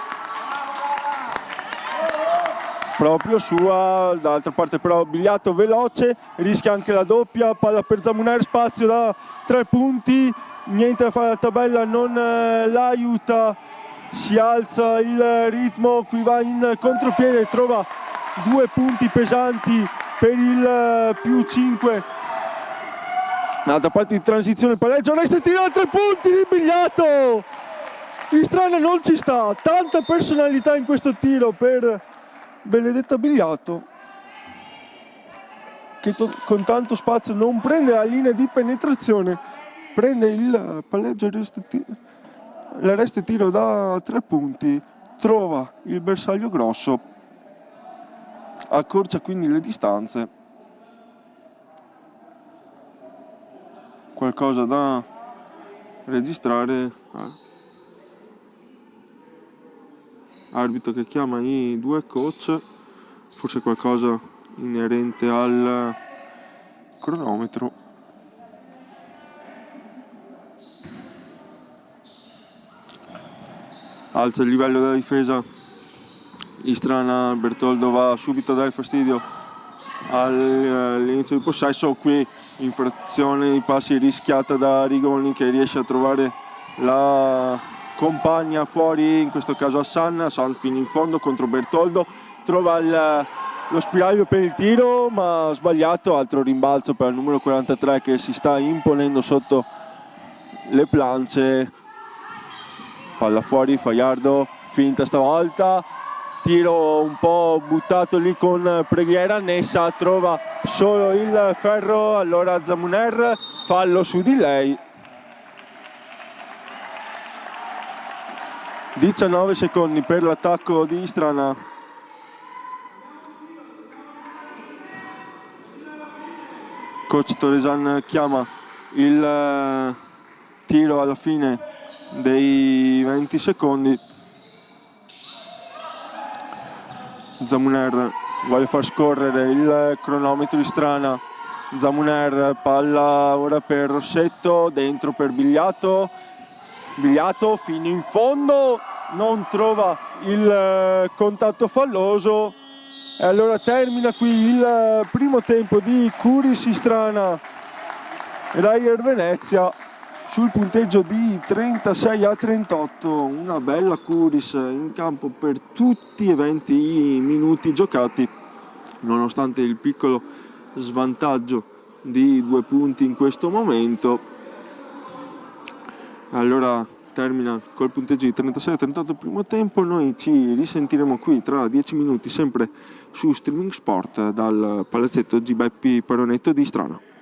proprio sua. Dall'altra parte però Bigliato veloce, rischia anche la doppia, palla per Zamuner, spazio da 3 punti, niente da fare, la tabella non l'aiuta, si alza il ritmo, qui va in contropiede, trova 2 punti pesanti per il più 5. Dall'altra parte di transizione, palleggio, resta tiro a 3 punti di Bigliato. Istrana non ci sta, tanta personalità in questo tiro per Benedetta Bigliato, che con tanto spazio non prende la linea di penetrazione, prende il palleggio, la resta tiro da 3 punti, trova il bersaglio grosso, accorcia quindi le distanze. Qualcosa da registrare. Arbitro che chiama i 2 coach, forse qualcosa inerente al cronometro. Alza il livello della difesa Istrana, Bertoldo va subito a dare fastidio all'inizio di possesso, qui infrazione di passi rischiata da Rigoni che riesce a trovare la compagna fuori, in questo caso Hassan fino in fondo contro Bertoldo, trova lo spiraglio per il tiro ma sbagliato, altro rimbalzo per il numero 43 che si sta imponendo sotto le planche, palla fuori, Fajardo, finta stavolta, tiro un po' buttato lì con preghiera, Nessa trova solo il ferro, allora Zamuner, fallo su di lei. 19 secondi per l'attacco di Istrana. Coach Torresan chiama il tiro alla fine dei 20 secondi. Zamuner vuole far scorrere il cronometro. Istrana, Zamuner, palla ora per Rossetto, dentro per Bigliato, Bigliato fino in fondo, non trova il contatto falloso e allora termina qui il primo tempo di Curis Istrana Reyer Venezia sul punteggio di 36-38, una bella Curis in campo per tutti e 20 i minuti giocati, nonostante il piccolo svantaggio di 2 punti in questo momento. Allora termina col punteggio di 36-38 il primo tempo. Noi ci risentiremo qui tra 10 minuti sempre su Streaming Sport dal palazzetto G. Beppi Paronetto di Strano.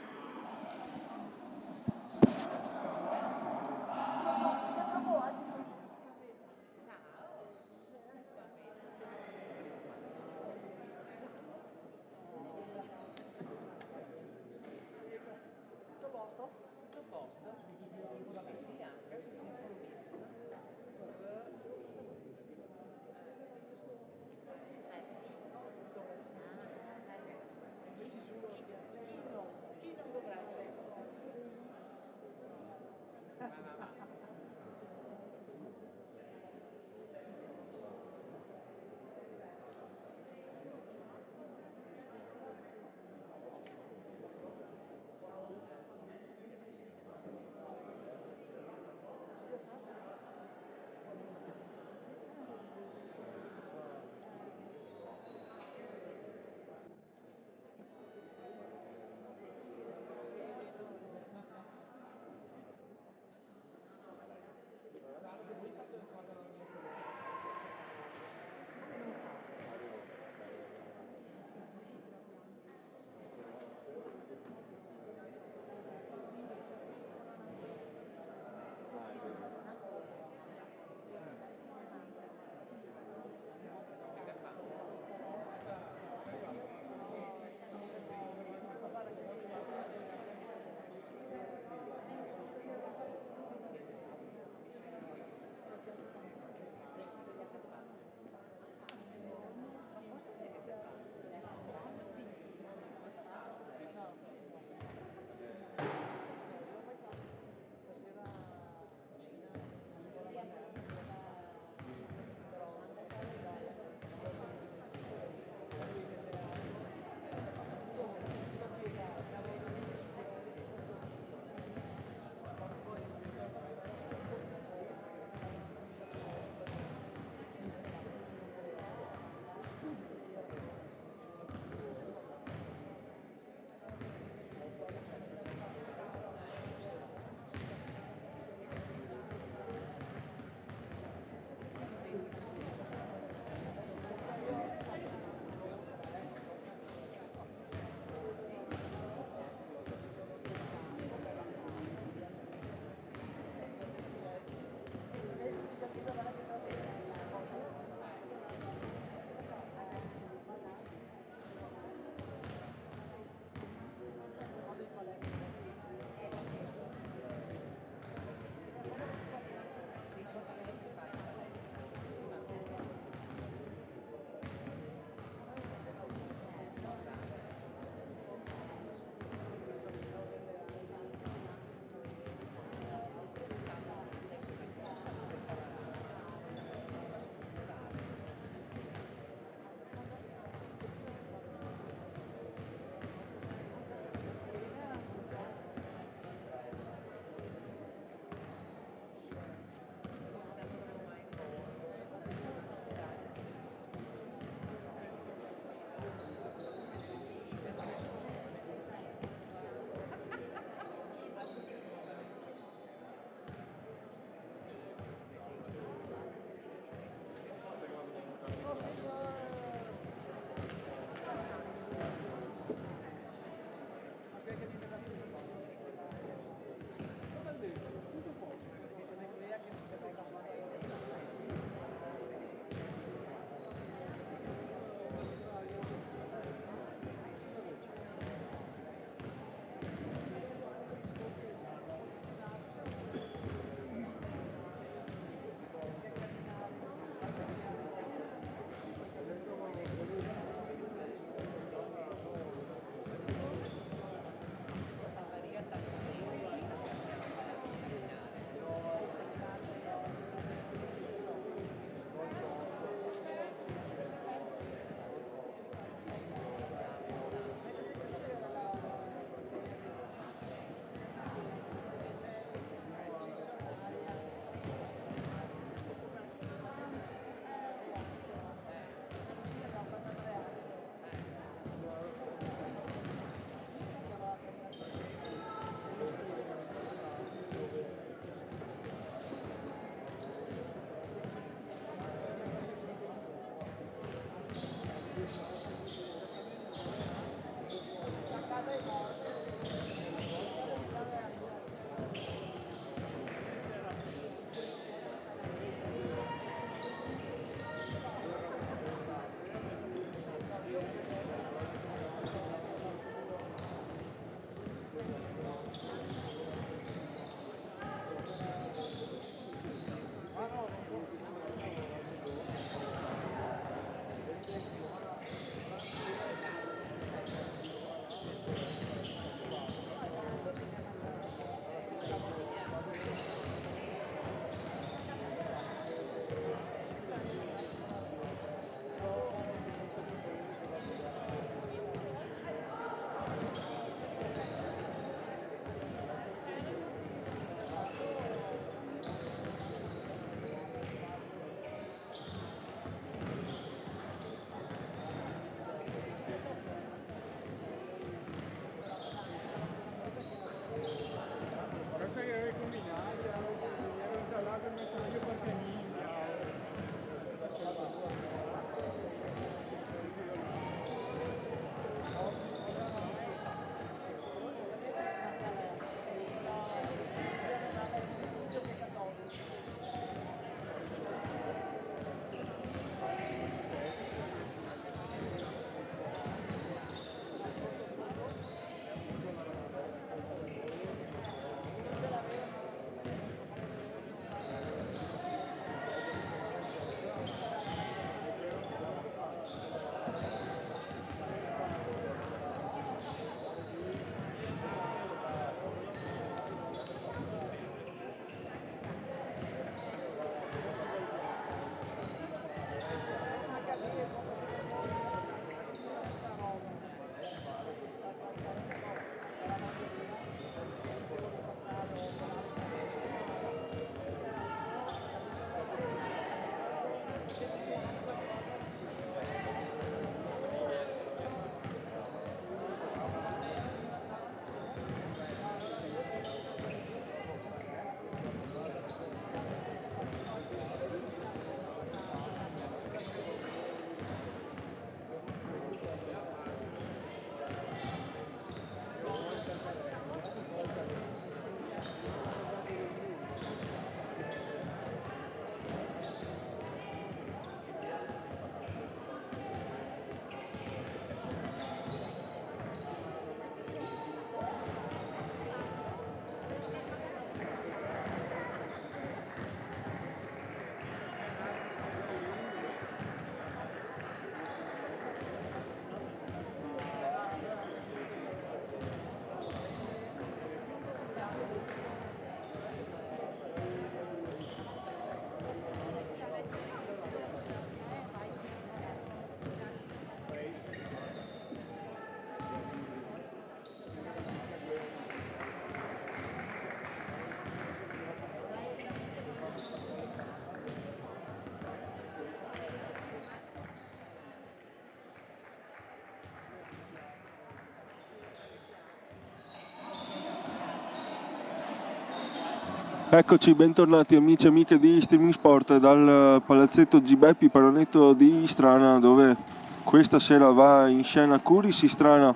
Eccoci, bentornati amici e amiche di Streaming Sport dal palazzetto Gibeppi Paronetto di Istrana, dove questa sera va in scena Curis Istrana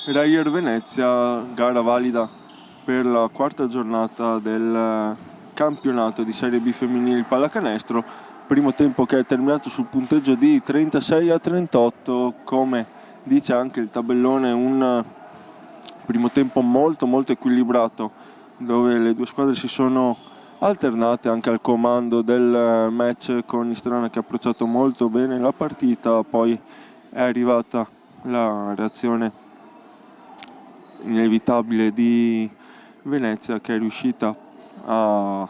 Reyer Venezia, gara valida per la quarta giornata del campionato di Serie B femminile pallacanestro. Primo tempo che è terminato sul punteggio di 36-38, come dice anche il tabellone, un primo tempo molto equilibrato, dove le due squadre si sono alternate anche al comando del match, con Istrana che ha approcciato molto bene la partita. Poi è arrivata la reazione inevitabile di Venezia, che è riuscita a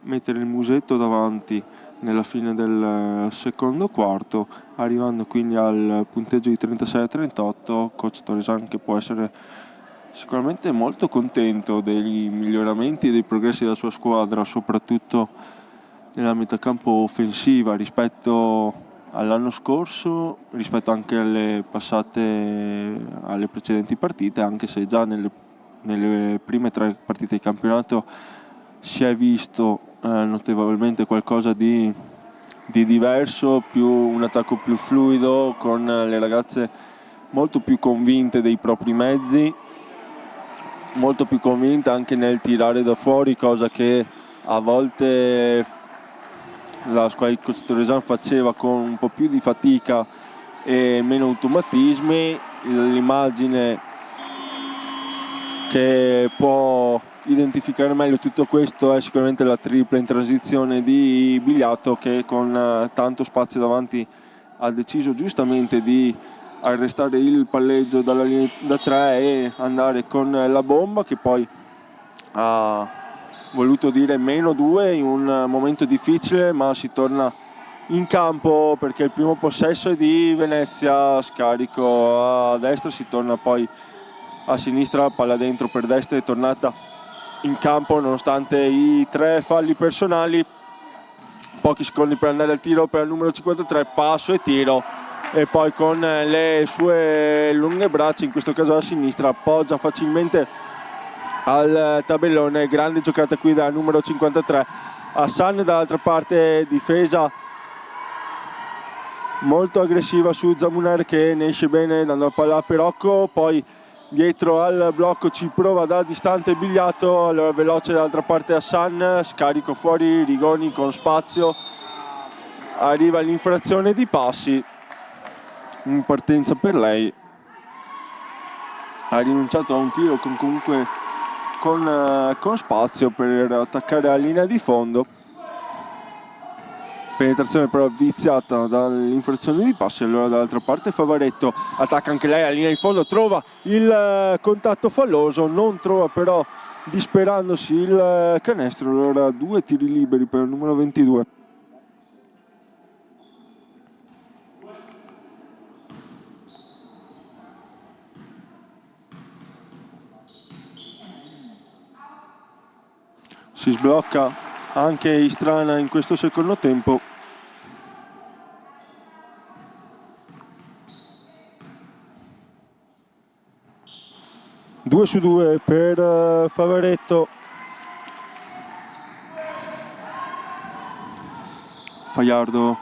mettere il musetto davanti nella fine del secondo quarto, arrivando quindi al punteggio di 36-38. Coach Torresan, che può essere sicuramente molto contento dei miglioramenti e dei progressi della sua squadra, soprattutto nella metacampo offensiva rispetto all'anno scorso, rispetto anche alle precedenti partite, anche se già nelle prime 3 partite di campionato si è visto notevolmente qualcosa di diverso, un attacco più fluido, con le ragazze molto più convinte dei propri mezzi, molto più convinta anche nel tirare da fuori, cosa che a volte la squadra di Coach Torresano faceva con un po' più di fatica e meno automatismi. L'immagine che può identificare meglio tutto questo è sicuramente la tripla in transizione di Bigliato, che con tanto spazio davanti ha deciso giustamente di arrestare il palleggio dalla linea da 3 e andare con la bomba, che poi ha voluto dire -2 in un momento difficile, ma si torna in campo perché il primo possesso è di Venezia, scarico a destra, si torna poi a sinistra, palla dentro per destra, è tornata in campo nonostante i 3 falli personali. Pochi secondi per andare al tiro per il numero 53, passo e tiro, e poi con le sue lunghe braccia, in questo caso a sinistra, appoggia facilmente al tabellone. Grande giocata qui dal numero 53. Hassan dall'altra parte, difesa molto aggressiva su Zamuner, che ne esce bene dando la palla a Perocco, poi dietro al blocco ci prova da distante Bigliato, allora veloce dall'altra parte Hassan, scarico fuori, Rigoni con spazio, arriva l'infrazione di passi in partenza per lei, ha rinunciato a un tiro comunque con spazio per attaccare la linea di fondo. Penetrazione però viziata dall'infrazione di passi, allora dall'altra parte Favaretto attacca anche lei alla linea di fondo, trova il contatto falloso, non trova però disperandosi il canestro, allora 2 tiri liberi per il numero 22. Si sblocca anche Istrana in questo secondo tempo. Due su 2 per Favaretto. Fajardo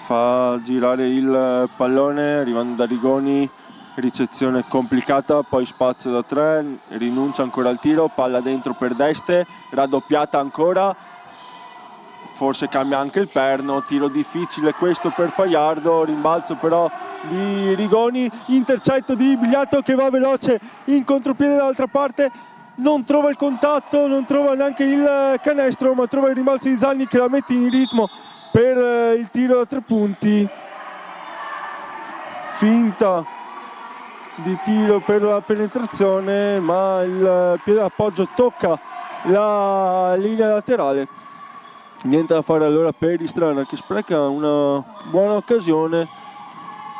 fa girare il pallone arrivando da Rigoni, ricezione complicata, poi spazio da 3, rinuncia ancora al tiro, palla dentro per Deste, raddoppiata ancora, forse cambia anche il perno, tiro difficile questo per Fajardo, rimbalzo però di Rigoni, intercetto di Bigliato che va veloce in contropiede dall'altra parte, non trova il contatto, non trova neanche il canestro, ma trova il rimbalzo di Zanni che la mette in ritmo per il tiro da 3 punti. Finta di tiro per la penetrazione, ma il piede d'appoggio tocca la linea laterale. Niente da fare allora per Istrana, che spreca una buona occasione,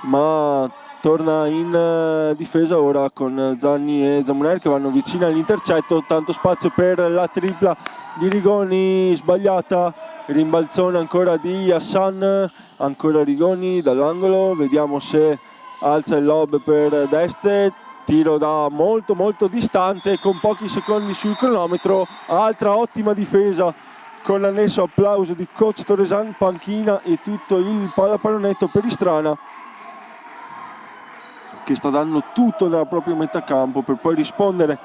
ma torna in difesa ora con Zanni e Zamuner che vanno vicini all'intercetto. Tanto spazio per la tripla di Rigoni, sbagliata, rimbalzone ancora di Hassan, ancora Rigoni dall'angolo, vediamo se alza il lob per Deste, tiro da molto distante con pochi secondi sul cronometro. Altra ottima difesa con l'annesso applauso di coach Torresan, panchina e tutto il pallonetto per Istrana, che sta dando tutto nella propria metà campo per poi rispondere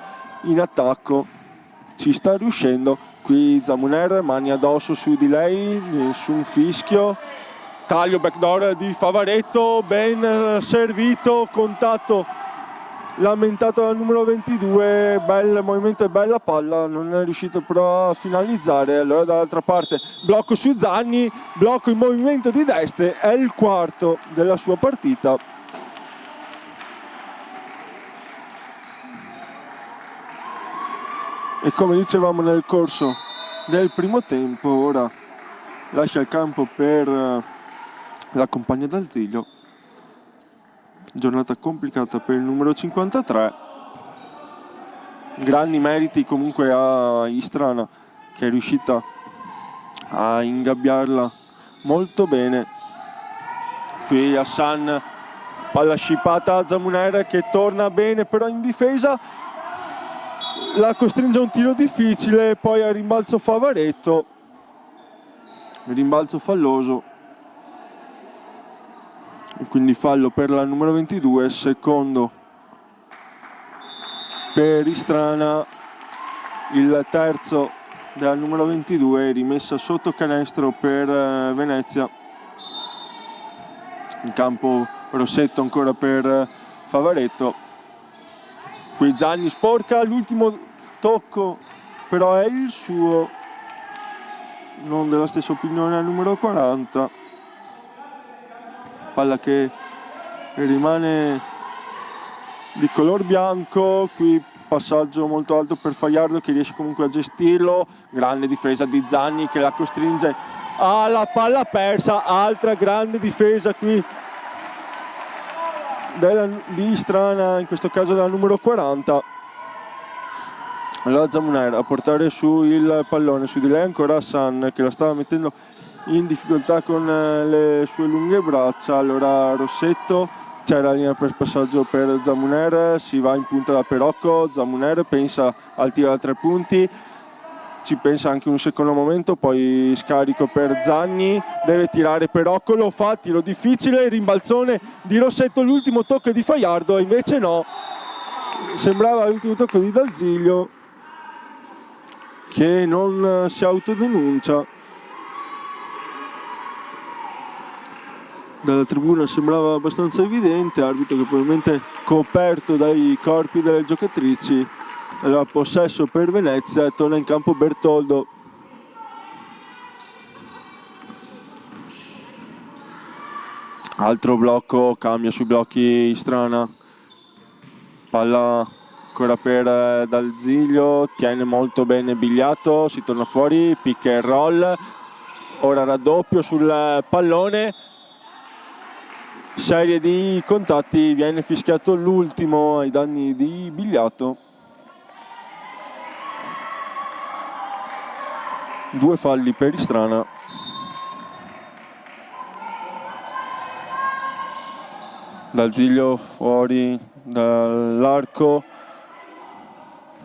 in attacco. Ci sta riuscendo. Qui Zamuner, mani addosso su di lei, nessun fischio. Taglio backdoor di Favaretto, ben servito, contatto lamentato dal numero 22, bel movimento e bella palla, non è riuscito però a finalizzare. Allora dall'altra parte blocco su Zanni, blocco in movimento di Deste, è il quarto della sua partita. E come dicevamo nel corso del primo tempo, ora lascia il campo per la compagna d'Alziglio. Giornata complicata per il numero 53. Grandi meriti comunque a Istrana, che è riuscita a ingabbiarla molto bene. Qui Hassan, palla scippata a Zamuner che torna bene però in difesa, la costringe a un tiro difficile, poi a rimbalzo Favaretto, rimbalzo falloso. e quindi fallo per la numero 22, secondo per Istrana, il terzo della numero 22, rimessa sotto canestro per Venezia. In campo Rossetto ancora per Favaretto. Qui Zanni sporca, l'ultimo tocco però è il suo, non della stessa opinione al numero 40. Palla che rimane di color bianco, qui passaggio molto alto per Fajardo che riesce comunque a gestirlo, grande difesa di Zanni che la costringe alla palla persa, altra grande difesa qui di Istrana, in questo caso della numero 40. Allora Zamuner a portare su il pallone, su di lei ancora Hassan che la stava mettendo in difficoltà con le sue lunghe braccia. Allora Rossetto, c'è la linea per passaggio per Zamuner, si va in punta da Perocco, Zamuner pensa al tiro da 3 punti, ci pensa anche un secondo momento, poi scarico per Zanni, deve tirare Perocco, lo fa, tiro difficile, rimbalzone di Rossetto, l'ultimo tocco di Fajardo, invece no, sembrava l'ultimo tocco di Dalziglio che non si autodenuncia. Dalla tribuna sembrava abbastanza evidente, arbitro che probabilmente coperto dai corpi delle giocatrici. Allora possesso per Venezia e torna in campo Bertoldo. Altro blocco, cambia sui blocchi Istrana. Palla ancora per Dalziglio, tiene molto bene Bigliato, si torna fuori, pick and roll. Ora raddoppio sul pallone. Serie di contatti, viene fischiato l'ultimo ai danni di Bigliato. 2 falli per Istrana. Dalziglio fuori dall'arco,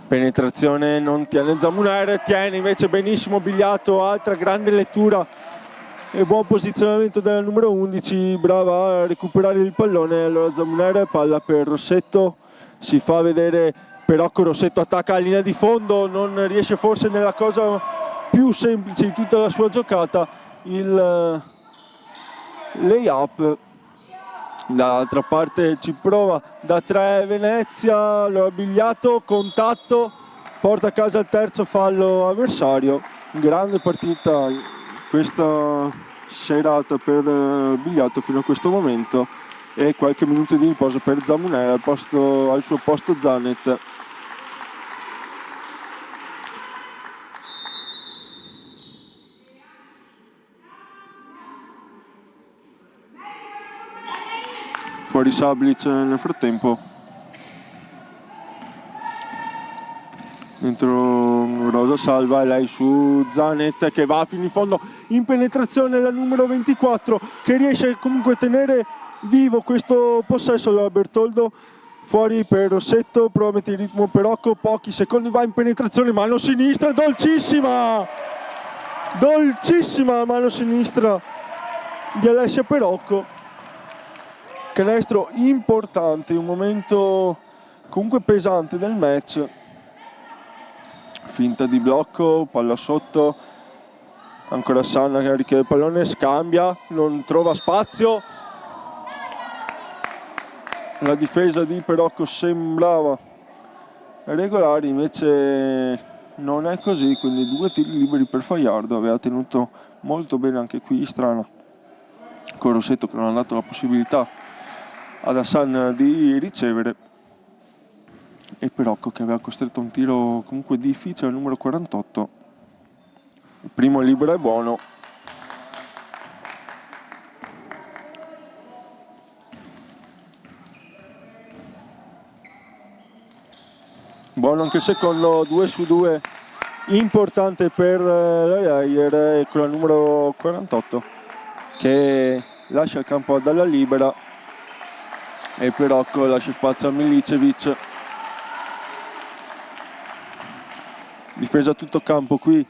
penetrazione, non tiene Zamuner, tiene invece benissimo Bigliato, altra grande lettura e buon posizionamento della numero 11, brava a recuperare il pallone. Allora Zamuner, palla per Rossetto, si fa vedere Perocco, Rossetto attacca la linea di fondo, non riesce forse nella cosa più semplice di tutta la sua giocata, il layup. Dall'altra parte ci prova da 3 Venezia, allora Bigliato, contatto, porta a casa il terzo fallo avversario. Grande partita questa serata per Bigliato fino a questo momento, e qualche minuto di riposo per Zamuner al suo posto Zanet. Fuori Sablic nel frattempo, dentro Rosa Salva e lei su Zanet che va fino in fondo in penetrazione, la numero 24 che riesce comunque a tenere vivo questo possesso. Allora Bertoldo fuori per Rossetto, prova a mettere il ritmo Perocco, pochi secondi, va in penetrazione, mano sinistra, dolcissima mano sinistra di Alessia Perocco. Canestro importante, un momento comunque pesante del match. Finta di blocco, palla sotto, ancora Sanna che richiede il pallone, scambia, non trova spazio. La difesa di Perocco sembrava regolare, invece non è così, quindi 2 tiri liberi per Fajardo. Aveva tenuto molto bene anche qui Istrana, con Rossetto che non ha dato la possibilità ad Hassan di ricevere, e Perocco che aveva costretto un tiro comunque difficile al numero 48. Il primo libero è buono. Buono anche il secondo, 2 su 2, importante per la Jair, e con la numero 48 che lascia il campo dalla libera, e Perocco lascia spazio a Milicevic. Difesa a tutto campo qui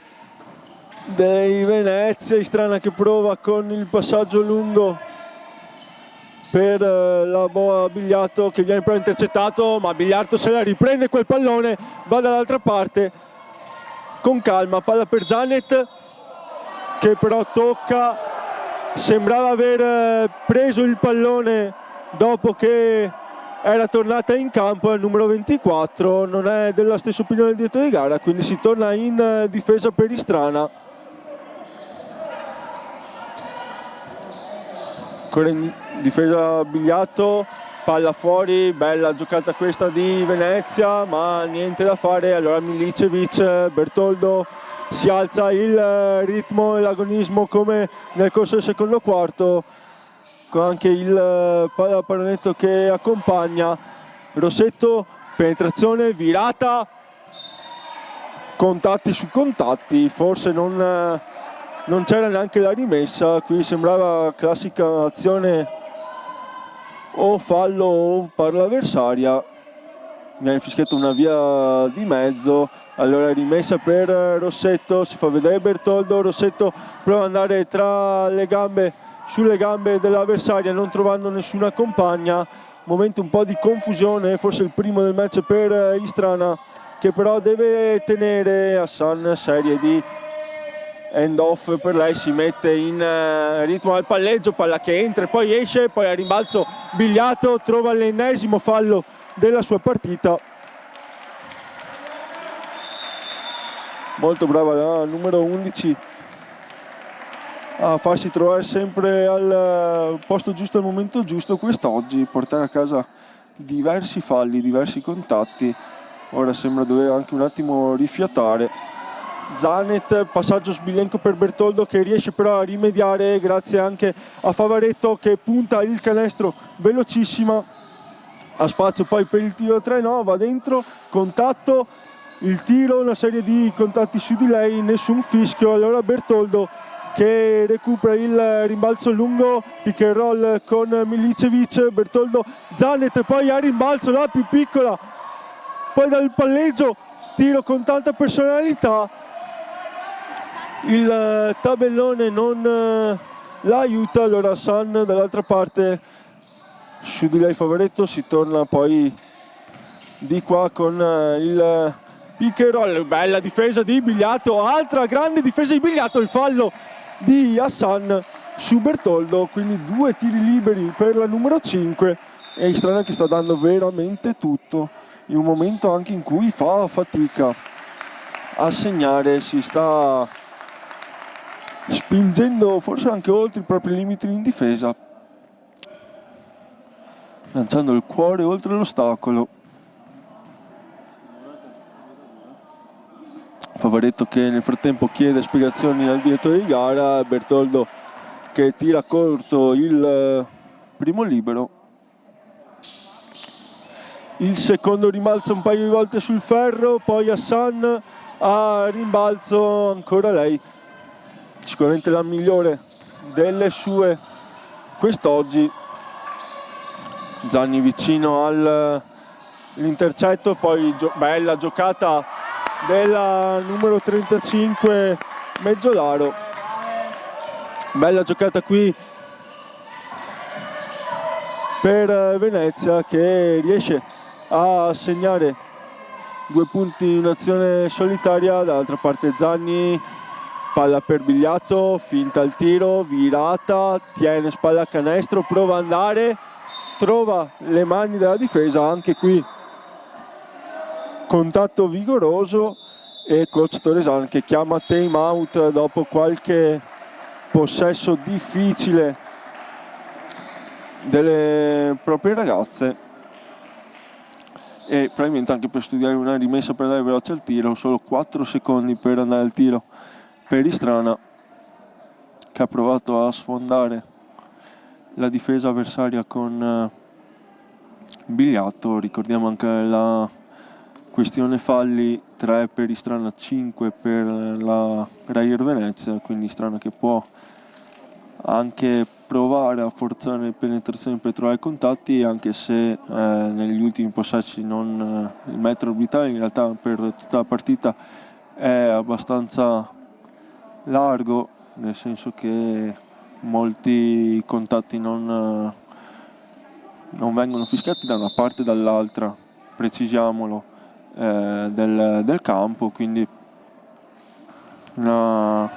dei Venezia, Istrana che prova con il passaggio lungo per la boa Bigliato, che viene però intercettato, ma Bigliato se la riprende quel pallone, va dall'altra parte con calma, palla per Zanet che però tocca, sembrava aver preso il pallone dopo che era tornata in campo. Al numero 24 non è della stessa opinione del direttore di gara, quindi si torna in difesa per Istrana. Ancora in difesa Bigliato, palla fuori, bella giocata questa di Venezia, ma niente da fare. Allora Milicevic, Bertoldo, si alza il ritmo e l'agonismo come nel corso del secondo quarto, con anche il pallonetto che accompagna. Rossetto, penetrazione, virata, contatti su contatti, forse non c'era neanche la rimessa. Qui sembrava classica azione o fallo o palla avversaria. Viene fischiato una via di mezzo, allora rimessa per Rossetto, si fa vedere Bertoldo, Rossetto prova ad andare tra le gambe, sulle gambe dell'avversaria, non trovando nessuna compagna. Momento un po' di confusione, forse il primo del match per Istrana, che però deve tenere Hassan. Serie di end off per lei, si mette in ritmo al palleggio, palla che entra e poi esce, poi a rimbalzo Bigliato trova l'ennesimo fallo della sua partita. Molto brava la numero 11 a farsi trovare sempre al posto giusto al momento giusto quest'oggi, portare a casa diversi falli, diversi contatti. Ora sembra dover anche un attimo rifiatare. Zanet, passaggio sbilenco per Bertoldo, che riesce però a rimediare grazie anche a Favaretto, che punta il canestro velocissima. Ha spazio poi per il tiro 3, no, va dentro, contatto, il tiro, una serie di contatti su di lei, nessun fischio. Allora Bertoldo che recupera il rimbalzo lungo, pick and roll con Milicevic, Bertoldo, Zanet, poi a rimbalzo la più piccola, poi dal palleggio, tiro con tanta personalità. Il tabellone non l'aiuta, allora Hassan dall'altra parte, su di lei Favaretto, si torna poi di qua con il pick and roll. Bella difesa di Bigliato, altra grande difesa di Bigliato, il fallo di Hassan su Bertoldo, quindi 2 tiri liberi per la numero 5 e Istrana che sta dando veramente tutto in un momento anche in cui fa fatica a segnare, si sta spingendo forse anche oltre i propri limiti in difesa, lanciando il cuore oltre l'ostacolo. Favaretto che nel frattempo chiede spiegazioni al direttore di gara, Bertoldo che tira corto il primo libero. Il secondo rimbalza un paio di volte sul ferro, poi Hassan a rimbalzo, ancora lei, sicuramente la migliore delle sue quest'oggi. Zanni vicino all'intercetto, poi bella giocata della numero 35 Meggiolaro, bella giocata qui per Venezia, che riesce a segnare 2 punti in azione solitaria. Dall'altra parte Zanni, palla per Bigliato, finta il tiro, virata, tiene spalla a canestro, prova ad andare, trova le mani della difesa, anche qui contatto vigoroso, e coach Toresan che chiama time out dopo qualche possesso difficile delle proprie ragazze, e probabilmente anche per studiare una rimessa per andare veloce al tiro. Solo 4 secondi per andare al tiro per Istrana, che ha provato a sfondare la difesa avversaria con Bigliato. Ricordiamo anche la questione falli, 3 per Istrana, 5 per la Reyer Venezia, quindi Istrana che può anche provare a forzare penetrazioni per trovare contatti, anche se negli ultimi possessi il metro orbitale in realtà per tutta la partita è abbastanza largo, nel senso che molti contatti non non vengono fischiati da una parte e dall'altra, precisiamolo, del campo, quindi una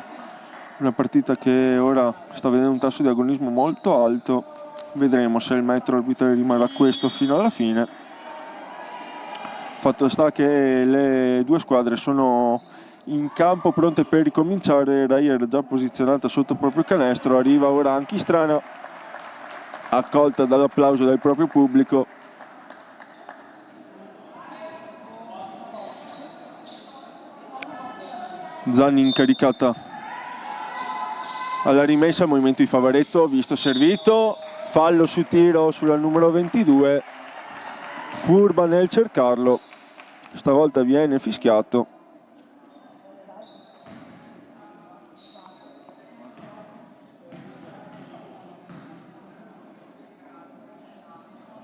partita che ora sta vedendo un tasso di agonismo molto alto. Vedremo se il metro arbitrale rimarrà questo fino alla fine. Fatto sta che le due squadre sono in campo pronte per ricominciare. Reyer già posizionata sotto il proprio canestro, arriva ora anche Istrana, accolta dall'applauso del proprio pubblico. Zanni incaricata alla rimessa, movimento di Favaretto, visto servito, fallo su tiro sulla numero 22, furba nel cercarlo, stavolta viene fischiato.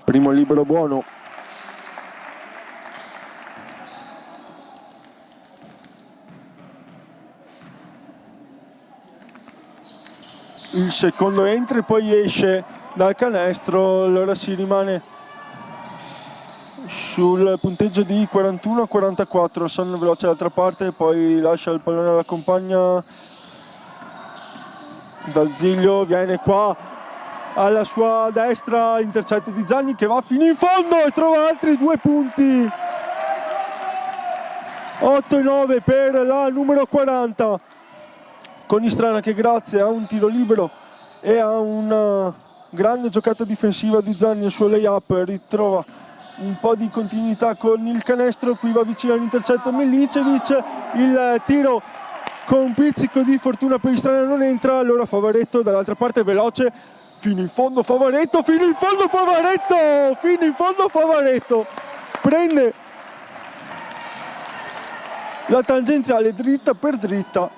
Primo libero buono. Il secondo entra e poi esce dal canestro, allora si rimane sul punteggio di 41-44. San veloce dall'altra parte, poi lascia il pallone alla compagna. Dal Ziglio viene qua alla sua destra, intercetto di Zanni che va fino in fondo e trova altri 2 punti. 8-9 per la numero 40, con Istrana che grazie a un tiro libero e a una grande giocata difensiva di Zanni, il suo layup, ritrova un po' di continuità con il canestro. Qui va vicino all'intercetto Milicevic, il tiro con un pizzico di fortuna per Istrana non entra, allora Favaretto dall'altra parte veloce, fino in fondo Favaretto, fino in fondo Favaretto, fino in fondo Favaretto, prende la tangenziale dritta per dritta,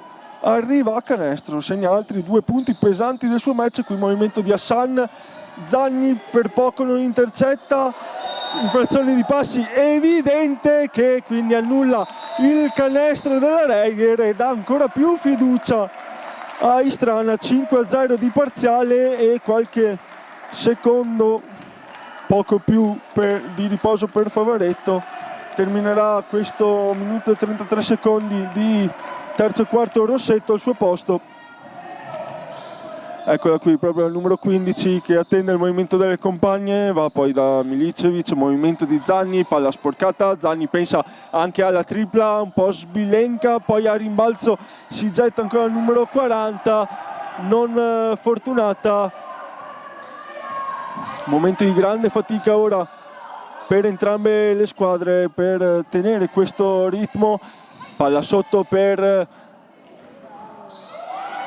arriva a canestro, segna altri 2 punti pesanti del suo match. Qui movimento di Hassan, Zanni per poco non intercetta, infrazione di passi evidente che quindi annulla il canestro della Reyer e dà ancora più fiducia a Istrana. 5-0 di parziale e qualche secondo poco più di riposo per Favaretto. Terminerà questo minuto e 33 secondi di terzo e quarto. Rossetto al suo posto. Eccola qui proprio al numero 15 che attende il movimento delle compagne, va poi da Milicevic, movimento di Zanni, palla sporcata, Zanni pensa anche alla tripla, un po' sbilenca, poi a rimbalzo si getta ancora al numero 40, non fortunata. Momento di grande fatica ora per entrambe le squadre per tenere questo ritmo. Palla sotto per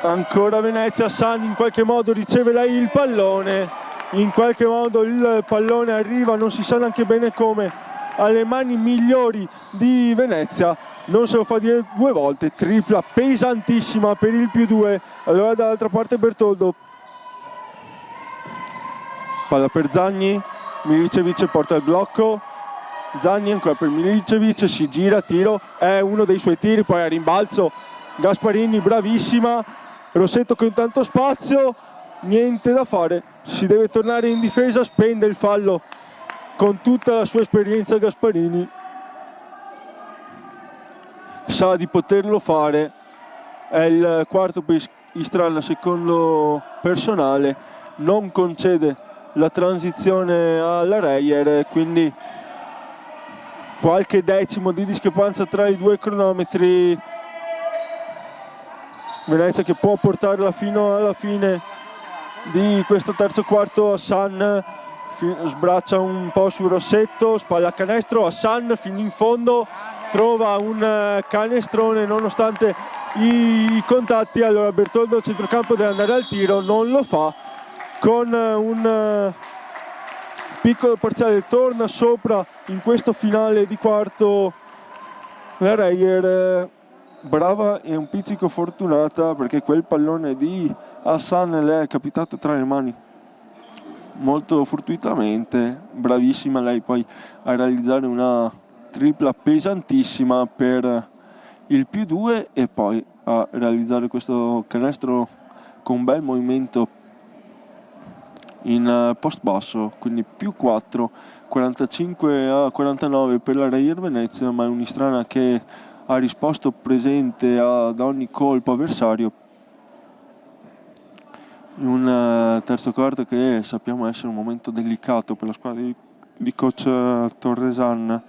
ancora Venezia. San in qualche modo riceve lei il pallone, in qualche modo il pallone arriva, non si sa neanche bene come, alle mani migliori di Venezia, non se lo fa dire 2 volte, tripla pesantissima per il +2. Allora dall'altra parte Bertoldo, palla per Zanni, Milicevic porta il blocco, Zanni ancora per Milicevic, si gira, tiro, è uno dei suoi tiri, poi a rimbalzo Gasparini, bravissima, Rossetto con tanto spazio, niente da fare, si deve tornare in difesa, spende il fallo con tutta la sua esperienza. Gasparini sa di poterlo fare, è il quarto per Istrana, secondo personale, non concede la transizione alla Reyer, quindi qualche decimo di discrepanza tra i 2 cronometri. Venezia che può portarla fino alla fine di questo terzo quarto. Hassan sbraccia un po' su Rossetto, spalla a canestro, Hassan fino in fondo trova un canestrone nonostante i contatti. Allora Bertoldo a centrocampo deve andare al tiro, non lo fa, con un piccolo parziale torna sopra in questo finale di quarto la Reyer. Brava e un pizzico fortunata perché quel pallone di Hassan le è capitato tra le mani molto fortuitamente. Bravissima lei poi a realizzare una tripla pesantissima per il +2 e poi a realizzare questo canestro con un bel movimento in post basso, quindi più 4, 45-49 per la Reyer Venezia, ma è un'Istrana che ha risposto presente ad ogni colpo avversario in un terzo quarto che sappiamo essere un momento delicato per la squadra di coach Torresan.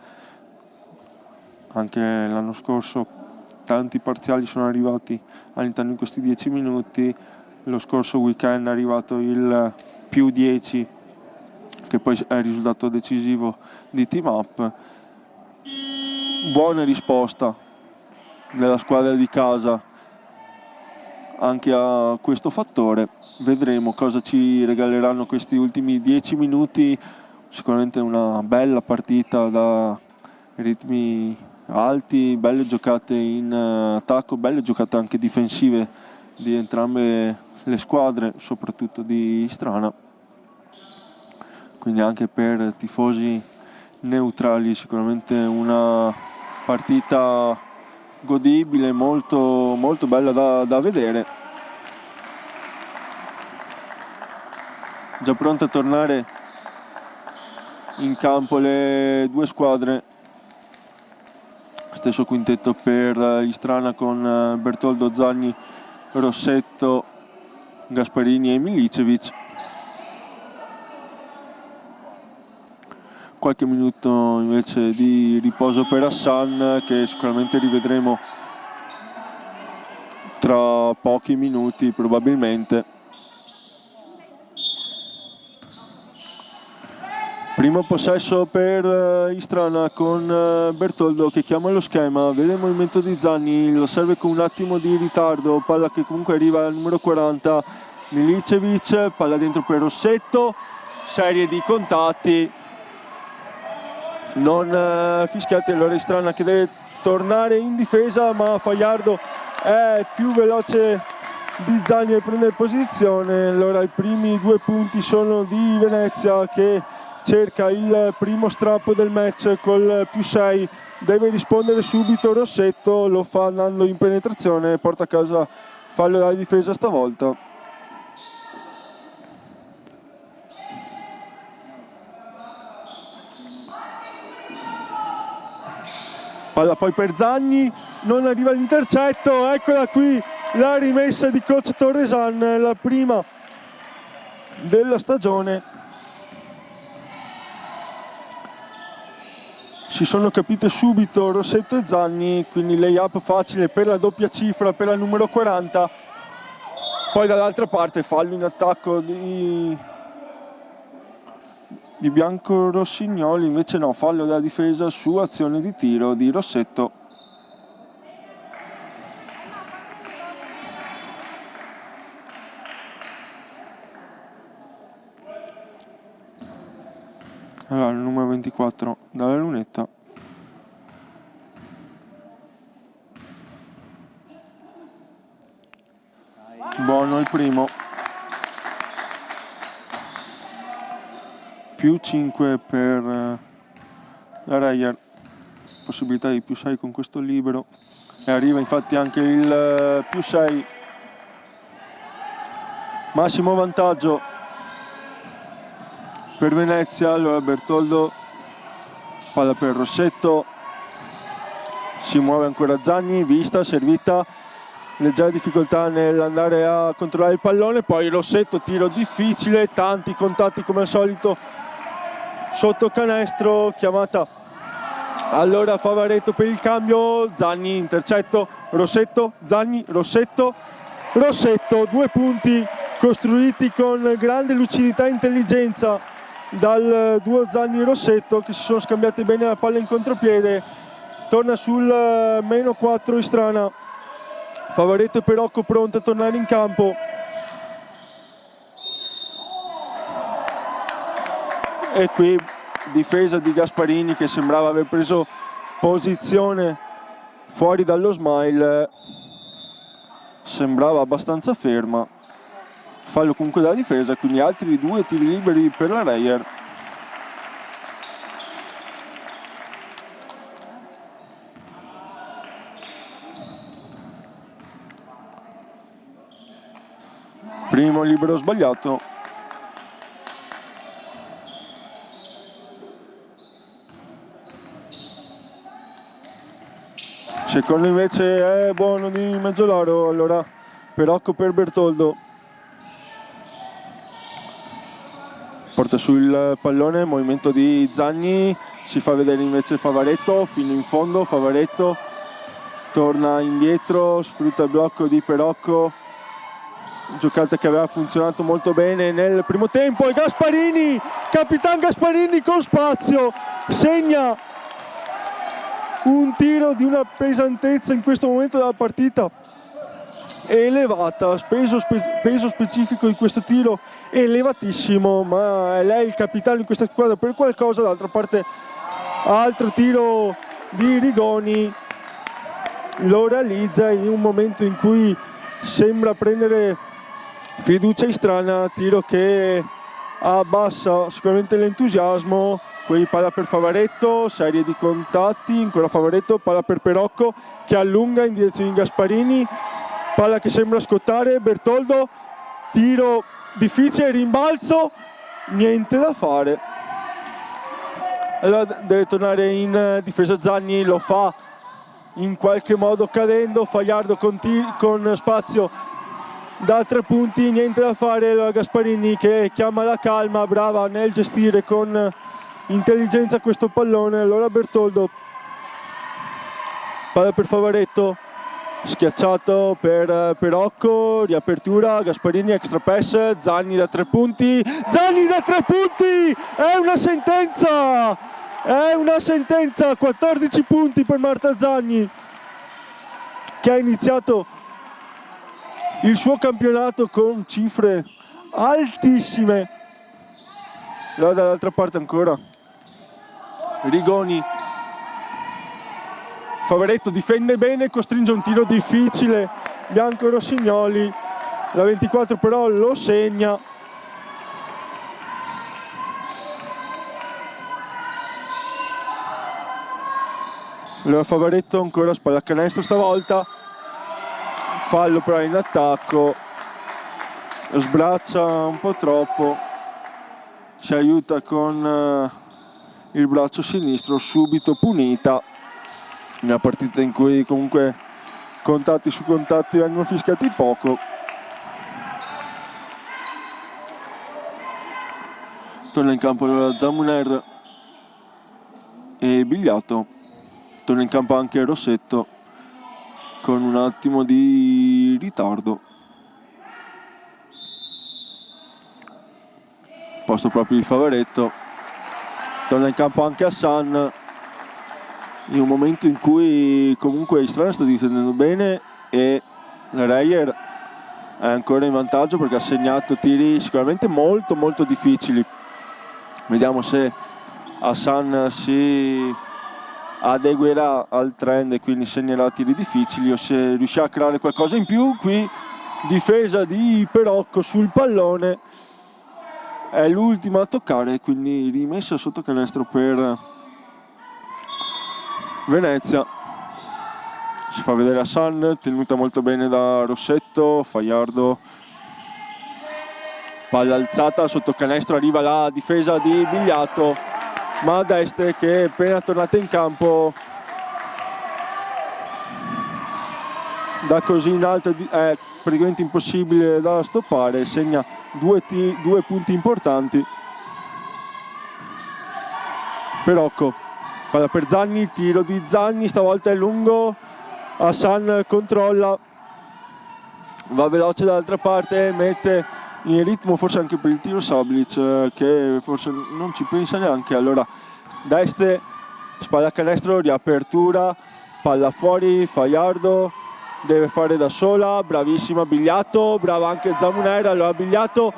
Anche l'anno scorso tanti parziali sono arrivati all'interno di questi 10 minuti, lo scorso weekend è arrivato il più 10 che poi è il risultato decisivo di Team Up. Buona risposta della squadra di casa anche a questo fattore. Vedremo cosa ci regaleranno questi ultimi 10 minuti. Sicuramente una bella partita da ritmi alti, belle giocate in attacco, belle giocate anche difensive di entrambe le squadre, soprattutto di Istrana. Quindi anche per tifosi neutrali sicuramente una partita godibile, molto, molto bella da vedere. Già pronte a tornare in campo le due squadre. Stesso quintetto per Istrana con Bertoldo, Zagni, Rossetto, Gasparini e Milicevic. Qualche minuto invece di riposo per Hassan, che sicuramente rivedremo tra pochi minuti probabilmente. Primo possesso per Istrana con Bertoldo che chiama lo schema, vede il movimento di Zanni, lo serve con un attimo di ritardo, palla che comunque arriva al numero 40, Milicevic, palla dentro per Rossetto, serie di contatti non fischiati, allora Istrana che deve tornare in difesa, ma Fajardo è più veloce di Zanni e prende posizione. Allora i primi 2 punti sono di Venezia che cerca il primo strappo del match col più 6, deve rispondere subito Rossetto, lo fa andando in penetrazione, porta a casa fallo dalla difesa stavolta. Palla poi per Zanni, non arriva l'intercetto, eccola qui la rimessa di coach Torresan, la prima della stagione. Si sono capite subito Rossetto e Zanni, quindi lay-up facile per la doppia cifra per la numero 40. Poi dall'altra parte fallo in attacco di Bianco Rossignoli, invece no, fallo della difesa su azione di tiro di Rossetto. Allora il numero 24 dalla lunetta. Buono il primo. Più 5 per la Reyer, possibilità di più 6 con questo libero e arriva infatti anche il più 6, massimo vantaggio per Venezia. Allora Bertoldo, palla per Rossetto, si muove ancora Zanni, vista, servita, leggera difficoltà nell'andare a controllare il pallone, poi Rossetto, tiro difficile, tanti contatti come al solito sotto canestro, chiamata allora Favaretto per il cambio, Zanni intercetto, Rossetto, Zanni, Rossetto, 2 punti costruiti con grande lucidità e intelligenza dal duo Zanni-Rossetto che si sono scambiati bene la palla in contropiede. Torna sul meno 4 Istrana, Favaretto e Perocco pronti a tornare in campo. E qui difesa di Gasparini che sembrava aver preso posizione fuori dallo smile, sembrava abbastanza ferma. Fallo comunque dalla difesa, quindi altri 2 tiri liberi per la Reyer. Primo libero sbagliato. Secondo invece è buono di Mezzolaro, allora Perocco per Bertoldo. Porta sul pallone, movimento di Zagni, si fa vedere invece Favaretto fino in fondo, Favaretto torna indietro, sfrutta il blocco di Perocco, giocata che aveva funzionato molto bene nel primo tempo, e Gasparini, Capitan Gasparini con spazio, segna un tiro di una pesantezza in questo momento della partita elevata, peso specifico di questo tiro elevatissimo, ma è lei il capitano in questa squadra per qualcosa. D'altra parte altro tiro di Rigoni, lo realizza in un momento in cui sembra prendere fiducia in strana, tiro che abbassa sicuramente l'entusiasmo. Qui palla per Favaretto, serie di contatti, ancora Favaretto, palla per Perocco che allunga in direzione di Gasparini, palla che sembra scottare, Bertoldo, tiro difficile, rimbalzo, niente da fare. Allora deve tornare in difesa Zagni, lo fa in qualche modo cadendo, Fajardo con spazio da 3 punti, niente da fare. Allora Gasparini che chiama la calma, brava nel gestire con intelligenza questo pallone. Allora Bertoldo, palla per Favaretto, schiacciato per Perocco, riapertura, Gasparini extra pass, Zagni da 3 punti, Zagni da 3 punti, è una sentenza, 14 punti per Marta Zagni che ha iniziato il suo campionato con cifre altissime. Allora dall'altra parte ancora Rigoni, Favaretto difende bene, costringe un tiro difficile, Bianco Rossignoli, la 24 però lo segna. Allora Favaretto ancora spallacanestro stavolta, fallo però in attacco, sbraccia un po' troppo, ci aiuta con il braccio sinistro, subito punita. Una partita in cui comunque contatti su contatti vengono fischiati poco. Torna in campo allora Zamuner e Bigliato, torna in campo anche Rossetto con un attimo di ritardo. Posto proprio di Favaretto, torna in campo anche Hassan in un momento in cui comunque Istrana sta difendendo bene e la Reyer è ancora in vantaggio perché ha segnato tiri sicuramente molto molto difficili. Vediamo se Hassan si adeguerà al trend e quindi segnerà tiri difficili o se riuscirà a creare qualcosa in più. Qui difesa di Perocco sul pallone, è l'ultima a toccare, quindi rimessa sotto canestro per Venezia. Si fa vedere Hassan, tenuta molto bene da Rossetto, Fajardo, palla alzata sotto canestro, arriva la difesa di Bigliato, ma Deste che è appena tornata in campo da così in alto è praticamente impossibile da stoppare, segna due punti importanti. Perocco, palla per Zagni, tiro di Zagni, stavolta è lungo, Hassan controlla, va veloce dall'altra parte, mette in ritmo forse anche per il tiro Sablic che forse non ci pensa neanche. Allora Deste, spalla canestro, riapertura, palla fuori, Fajardo deve fare da sola, bravissima Bigliato, brava anche Zamuner. Allora Bigliato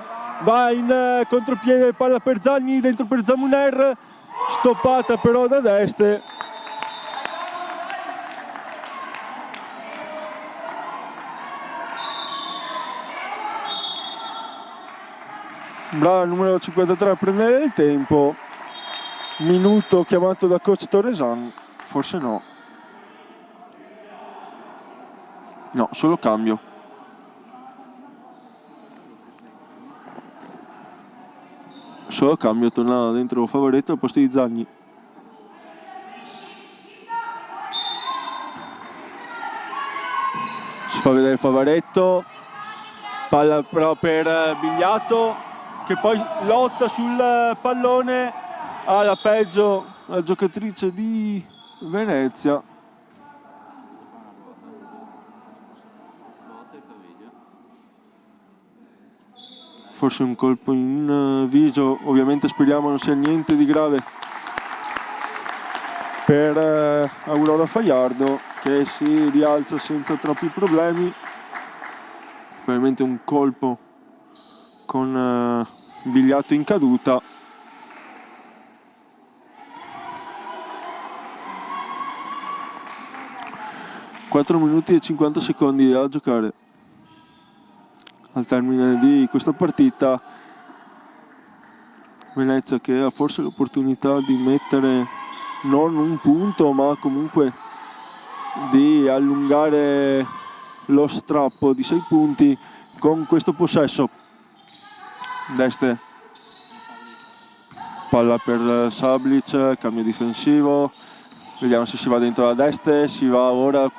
va in contropiede, palla per Zagni, dentro per Zamuner, stoppata però da Deste. Brava il numero 53 a prendere il tempo. Minuto chiamato da coach Torresan, forse no, solo cambio. Torna dentro Favaretto al posto di Zagni. fa vedere Favaretto, palla però per Bigliato che poi lotta sul pallone, alla peggio la giocatrice di Venezia. Forse un colpo in viso, ovviamente speriamo non sia niente di grave per Aurora Faiardo, che si rialza senza troppi problemi. Probabilmente un colpo con Bigliato in caduta. Quattro minuti e 50 secondi da giocare al termine di questa partita. Venezia che ha forse l'opportunità di mettere non un punto, ma comunque di allungare lo strappo di 6 punti con questo possesso. Deste, palla per Sablic, cambio difensivo, vediamo se si va dentro la Deste, si va ora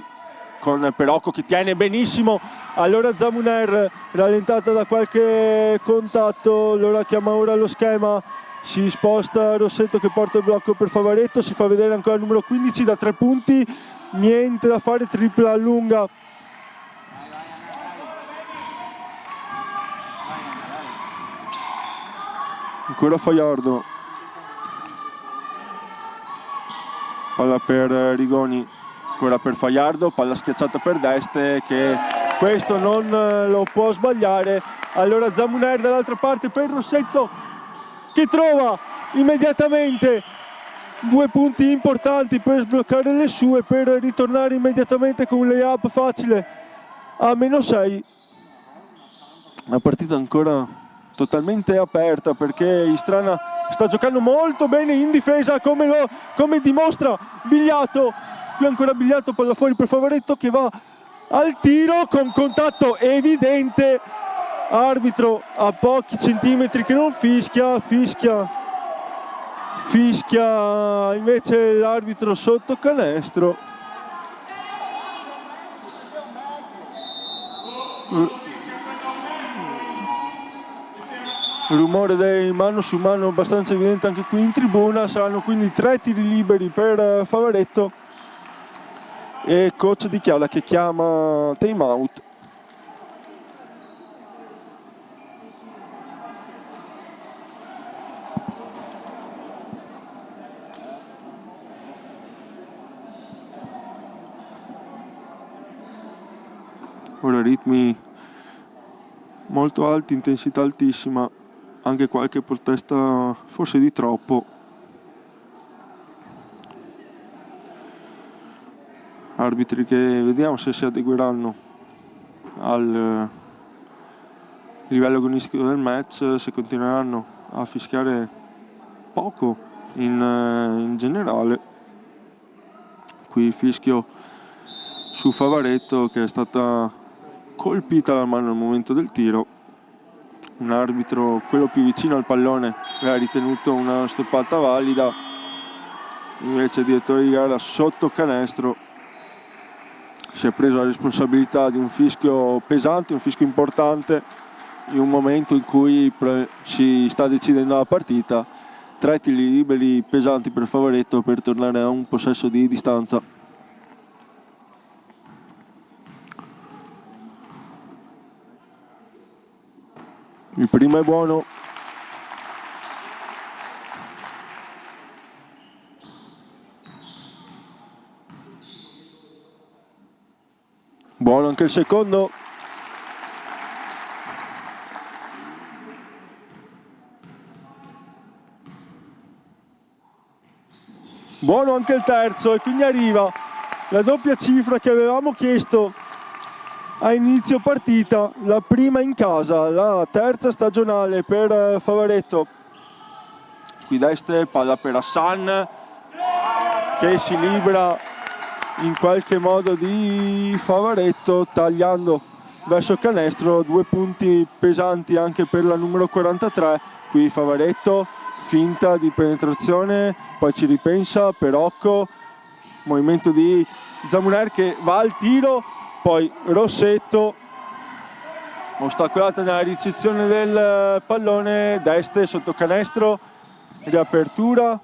con Perocco che tiene benissimo. Allora Zamuner, rallentata da qualche contatto, allora chiama ora lo schema, si sposta Rossetto che porta il blocco per Favaretto, si fa vedere ancora il numero 15 da 3 punti, niente da fare, tripla lunga. Ancora Faiardo, palla per Rigoni, ancora per Faiardo, palla schiacciata per Deste che questo non lo può sbagliare. Allora Zamuner dall'altra parte per Rossetto che trova immediatamente 2 punti importanti per sbloccare le sue, per ritornare immediatamente con un layup facile a -6. La partita ancora totalmente aperta perché Istrana sta giocando molto bene in difesa come dimostra Bigliato. Qui ancora Bigliato, palla fuori per Favaretto che va al tiro con contatto evidente, arbitro a pochi centimetri che non fischia invece l'arbitro sotto canestro. Rumore dei mano su mano abbastanza evidente anche qui in tribuna. Saranno quindi 3 tiri liberi per Favaretto e coach Di Chiala che chiama time out. Ora ritmi molto alti, intensità altissima, anche qualche protesta forse di troppo. Arbitri che vediamo se si adegueranno al livello agonistico del match, se continueranno a fischiare poco in generale. Qui il fischio su Favaretto che è stata colpita la mano al momento del tiro. Un arbitro, quello più vicino al pallone, aveva ritenuto una stoppata valida, invece il direttore di gara sotto canestro si è preso la responsabilità di un fischio pesante, un fischio importante in un momento in cui si sta decidendo la partita. 3 tiri liberi pesanti per Favaretto per tornare a un possesso di distanza. Il primo è buono. Buono anche il secondo. Buono anche il terzo e quindi arriva la doppia cifra che avevamo chiesto a inizio partita, la prima in casa, la terza stagionale per Favaretto. Qui Deste, palla per Hassan che si libera in qualche modo di Favaretto tagliando verso il canestro. 2 punti pesanti anche per la numero 43. Qui Favaretto, finta di penetrazione, poi ci ripensa Perocco, movimento di Zamuner che va al tiro poi Rossetto, ostacolata nella ricezione del pallone, Deste sotto canestro, riapertura,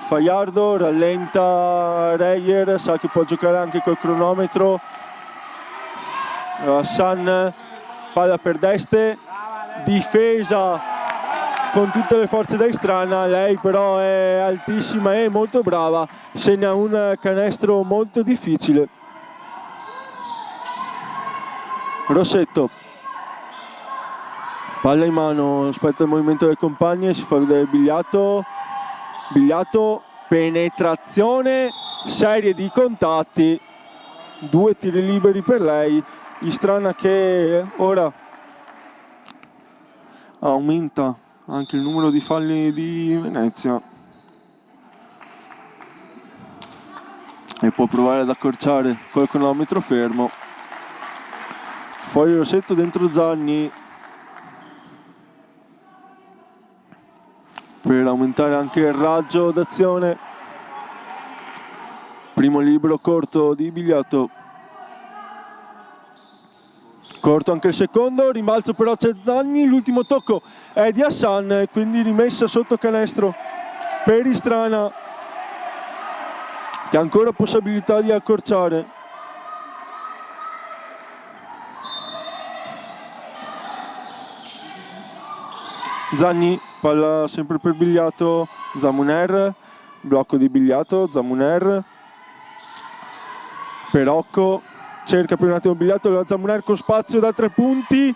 Fajardo rallenta Reyer, sa che può giocare anche col cronometro, Hassan, palla per Deste, difesa con tutte le forze da Istrana, lei però è altissima e molto brava, segna un canestro molto difficile. Rossetto, palla in mano, aspetta il movimento del compagno, si fa vedere Bigliato, penetrazione, serie di contatti, 2 tiri liberi per lei, Istrana che ora aumenta anche il numero di falli di Venezia e può provare ad accorciare col cronometro fermo. Fuori Rossetto, dentro Zanni per aumentare anche il raggio d'azione. Primo libero corto di Bigliato, corto anche il secondo, rimbalzo però c'è Zanni, l'ultimo tocco è di Hassan, quindi rimessa sotto canestro per Istrana che ha ancora possibilità di accorciare. Zanni, palla sempre per Bigliato, Zamuner, blocco di Bigliato, Zamuner, Perocco, cerca per un attimo Bigliato, la Zamuner con spazio da 3 punti,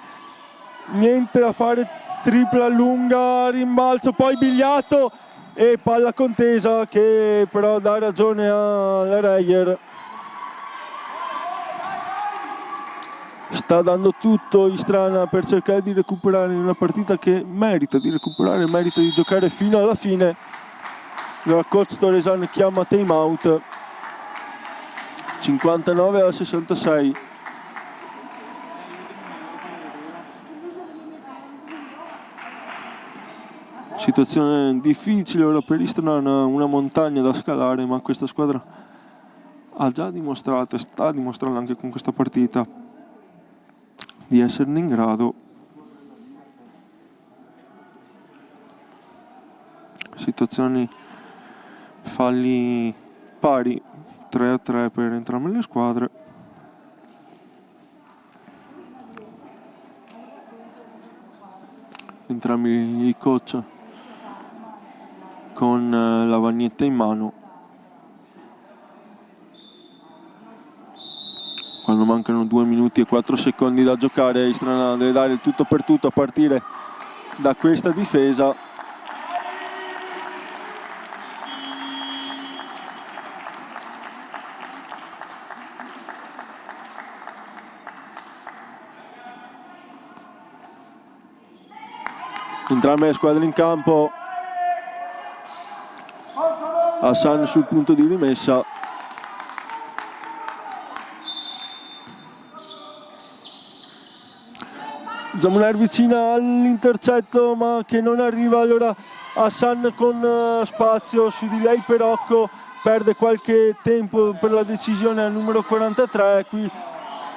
niente da fare, tripla lunga, rimbalzo, poi Bigliato e palla contesa che però dà ragione alla Reyer. Sta dando tutto Istrana per cercare di recuperare una partita che merita di recuperare, merita di giocare fino alla fine. Il coach Torresan chiama time out. 59-66. Situazione difficile ora per Istrana, una montagna da scalare, ma questa squadra ha già dimostrato e sta dimostrando anche con questa partita di esserne in grado. Situazioni, falli pari, 3-3 per entrambe le squadre. Entrambi i coach con la lavagnetta in mano. Quando mancano 2 minuti e 4 secondi da giocare, Istrana deve dare il tutto per tutto a partire da questa difesa. Entrambe le squadre in campo. Hassan sul punto di rimessa. Zamuner vicina all'intercetto ma che non arriva, allora Hassan con spazio su di lei, Perocco perde qualche tempo per la decisione al numero 43, qui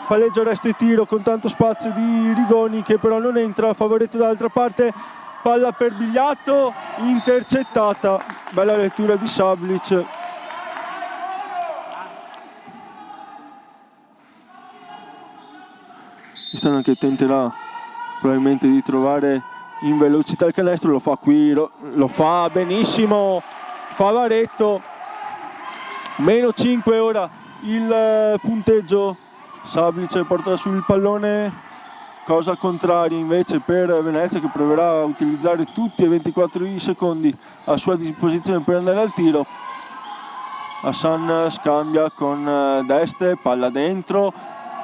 palleggio resta e tiro con tanto spazio di Rigoni che però non entra, favoretto dall'altra parte, palla per Bigliato, intercettata, bella lettura di Sablic. Istrana che tenterà probabilmente di trovare in velocità il canestro, lo fa qui, lo fa benissimo Favaretto. Meno 5 ora il punteggio, Sablic porta sul pallone, cosa contraria invece per Venezia che proverà a utilizzare tutti e 24 i secondi a sua disposizione per andare al tiro. Hassan scambia con Deste, palla dentro,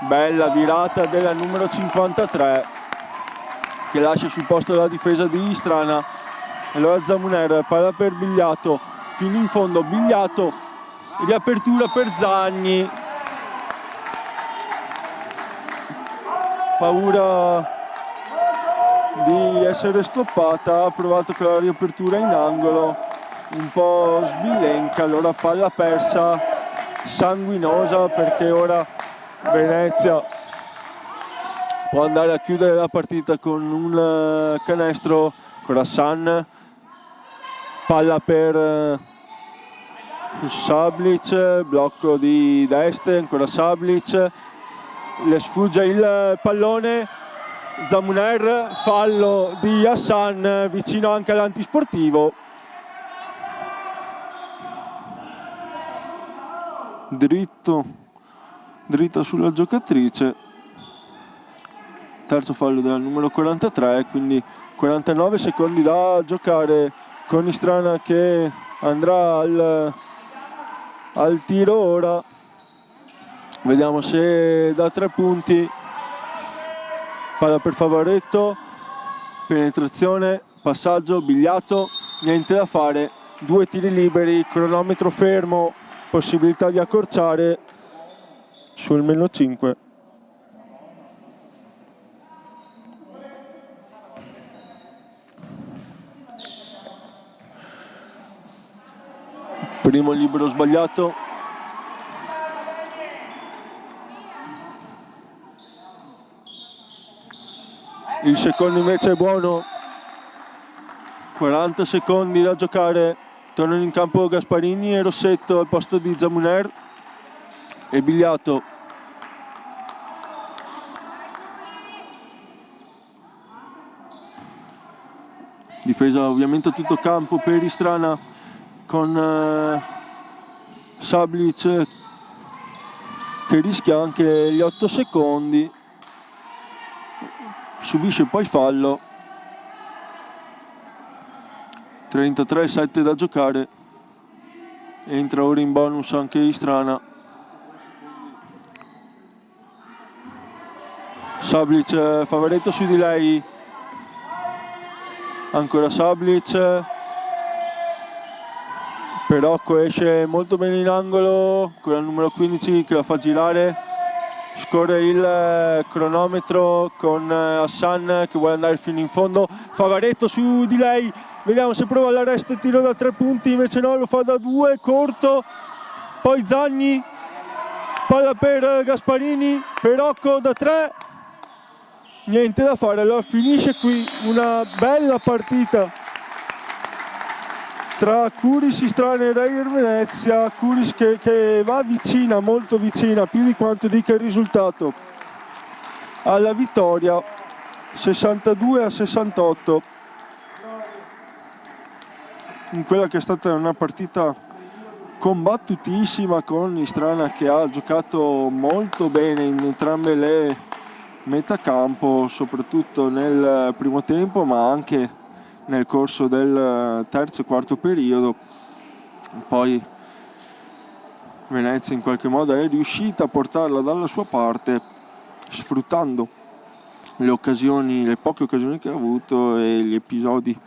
bella virata della numero 53 che lascia sul posto la difesa di Istrana. Allora Zamuner, palla per Bigliato, fino in fondo Bigliato, riapertura per Zanni, paura di essere stoppata, ha provato con la riapertura in angolo, un po' sbilenca, allora palla persa, sanguinosa perché ora Venezia può andare a chiudere la partita con un canestro con Hassan, palla per Sablic, blocco di Deste, ancora Sablic, le sfugge il pallone, Zamuner, fallo di Hassan vicino anche all'antisportivo. Dritto sulla giocatrice, terzo fallo della numero 43, quindi 49 secondi da giocare con Istrana che andrà al tiro ora. Vediamo se da 3 punti, palla per Favaretto, penetrazione, passaggio, Bigliato, niente da fare, 2 tiri liberi, cronometro fermo, possibilità di accorciare sul meno 5. Primo libero sbagliato. Il secondo invece è buono. 40 secondi da giocare. Tornano in campo Gasparini e Rossetto al posto di Zamuner e Bigliato. Difesa ovviamente a tutto campo per Istrana con Sablic che rischia anche gli 8 secondi, subisce poi fallo. 33-7 da giocare, entra ora in bonus anche Istrana. Sablic, Favaretto su di lei, ancora Sablic, Perocco esce molto bene in angolo con la numero 15 che la fa girare, scorre il cronometro con Hassan che vuole andare fino in fondo, Favaretto su di lei, vediamo se prova l'arresto e tiro da 3 punti, invece no, lo fa da 2, corto, poi Zagni, palla per Gasparini, Perocco da 3, niente da fare, allora finisce qui una bella partita tra Curis Istrana e Reyer Venezia. Curis che va vicina, molto vicina, più di quanto dica il risultato, alla vittoria 62-68 in quella che è stata una partita combattutissima, con Istrana che ha giocato molto bene in entrambe le metacampo, soprattutto nel primo tempo ma anche nel corso del terzo e quarto periodo. Poi Venezia in qualche modo è riuscita a portarla dalla sua parte, sfruttando le poche occasioni che ha avuto e gli episodi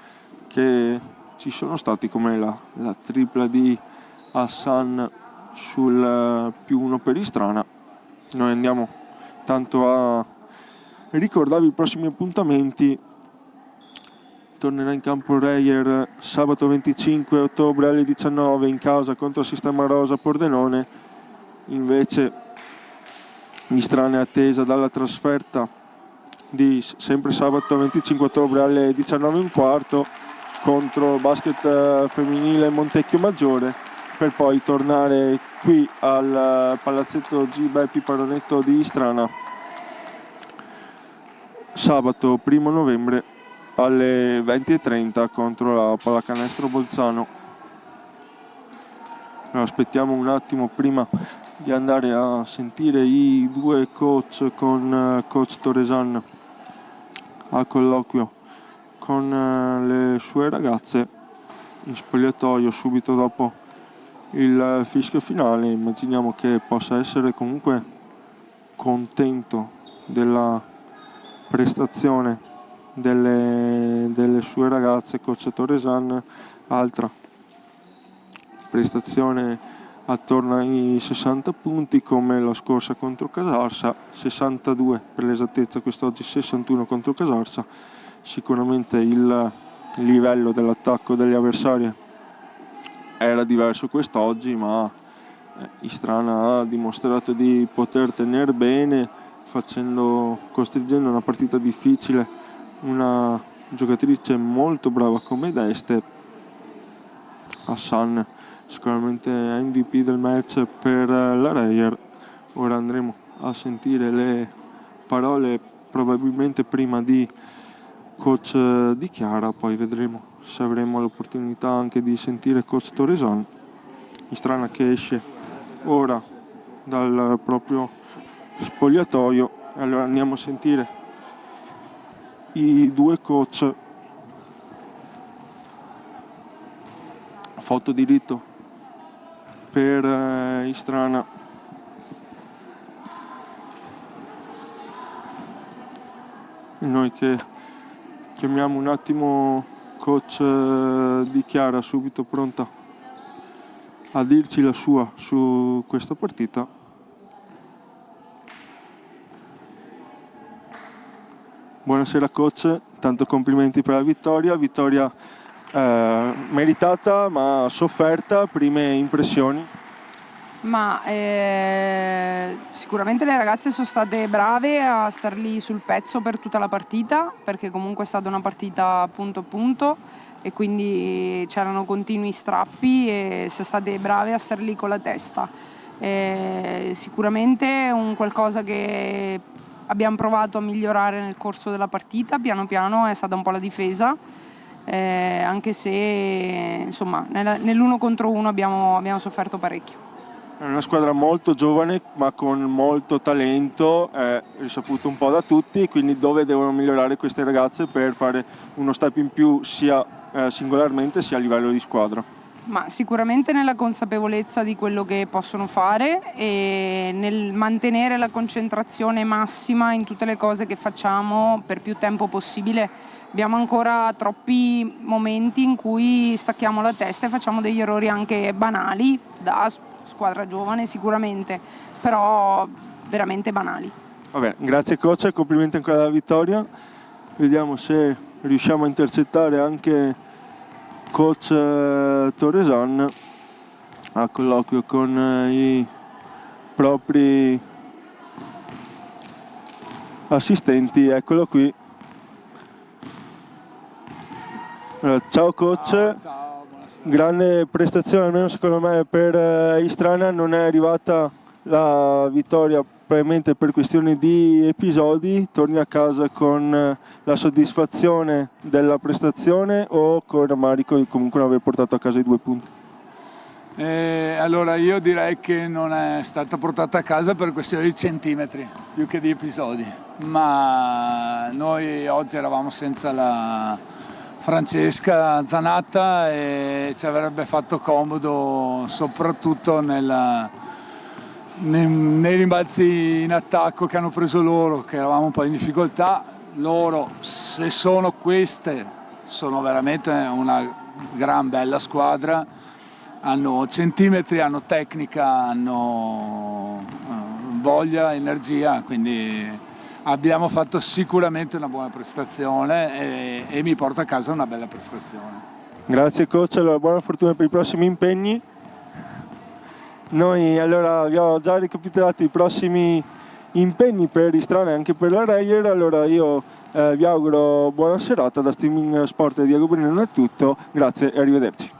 che ci sono stati, come la tripla di Hassan sul +1 per Istrana. Noi andiamo tanto a ricordarvi i prossimi appuntamenti. Tornerà in campo Reyer sabato 25 ottobre alle 19 in casa contro il Sistema Rosa Pordenone. Invece Istrana è attesa dalla trasferta di sempre sabato 25 ottobre alle 19:15 contro Basket femminile Montecchio Maggiore, per poi tornare qui al palazzetto G. Beppi Paronetto di Istrana sabato 1 novembre alle 20:30 contro la Pallacanestro Bolzano. Allora, aspettiamo un attimo prima di andare a sentire i due coach con coach Toresan a colloquio con le sue ragazze in spogliatoio subito dopo il fischio finale. Immaginiamo che possa essere comunque contento della prestazione delle sue ragazze. Coach Toresan, altra prestazione attorno ai 60 punti come la scorsa contro Casarsa, 62 per l'esattezza, quest'oggi 61 contro Casarsa. Sicuramente il livello dell'attacco degli avversari era diverso quest'oggi, ma Istrana ha dimostrato di poter tenere bene, costringendo una partita difficile, una giocatrice molto brava come Deste. Hassan sicuramente MVP del match per la Reyer. Ora andremo a sentire le parole probabilmente prima di coach Di Chiara, poi vedremo se avremo l'opportunità anche di sentire coach Torreson. Istrana che esce ora dal proprio spogliatoio, allora andiamo a sentire i due coach. Foto diritto per Istrana. Noi che chiamiamo un attimo coach Di Chiara, subito pronta a dirci la sua su questa partita. Buonasera coach, tanto complimenti per la vittoria meritata ma sofferta, prime impressioni? Ma sicuramente le ragazze sono state brave a star lì sul pezzo per tutta la partita, perché comunque è stata una partita punto a punto e quindi c'erano continui strappi e sono state brave a star lì con la testa. Sicuramente un qualcosa che abbiamo provato a migliorare nel corso della partita, piano piano, è stata un po' la difesa. Anche se insomma nell'uno contro uno abbiamo sofferto parecchio. È una squadra molto giovane ma con molto talento, risaputo un po' da tutti, quindi dove devono migliorare queste ragazze per fare uno step in più sia singolarmente sia a livello di squadra? Ma sicuramente nella consapevolezza di quello che possono fare e nel mantenere la concentrazione massima in tutte le cose che facciamo per più tempo possibile. Abbiamo ancora troppi momenti in cui stacchiamo la testa e facciamo degli errori anche banali, da squadra giovane sicuramente, però veramente banali. Vabbè, grazie coach, complimenti ancora alla vittoria. Vediamo se riusciamo a intercettare anche coach Torreson a colloquio con i propri assistenti. Eccolo qui. Ciao coach. Ciao, grande prestazione almeno secondo me per Istrana, non è arrivata la vittoria probabilmente per questioni di episodi. Torni a casa con la soddisfazione della prestazione o con rammarico di comunque non aver portato a casa i 2 punti? Allora io direi che non è stata portata a casa per questione di centimetri più che di episodi, ma noi oggi eravamo senza la Francesca Zanatta e ci avrebbe fatto comodo soprattutto nei rimbalzi in attacco che hanno preso loro, che eravamo un po' in difficoltà. Loro, se sono queste, sono veramente una gran bella squadra, hanno centimetri, hanno tecnica, hanno voglia, energia, quindi abbiamo fatto sicuramente una buona prestazione e mi porta a casa una bella prestazione. Grazie coach, allora buona fortuna per i prossimi impegni. Noi allora abbiamo già ricapitolato i prossimi impegni per Istrana e anche per la Reyer, allora io vi auguro buona serata. Da Streaming Sport e Diego Bonino è tutto, grazie e arrivederci.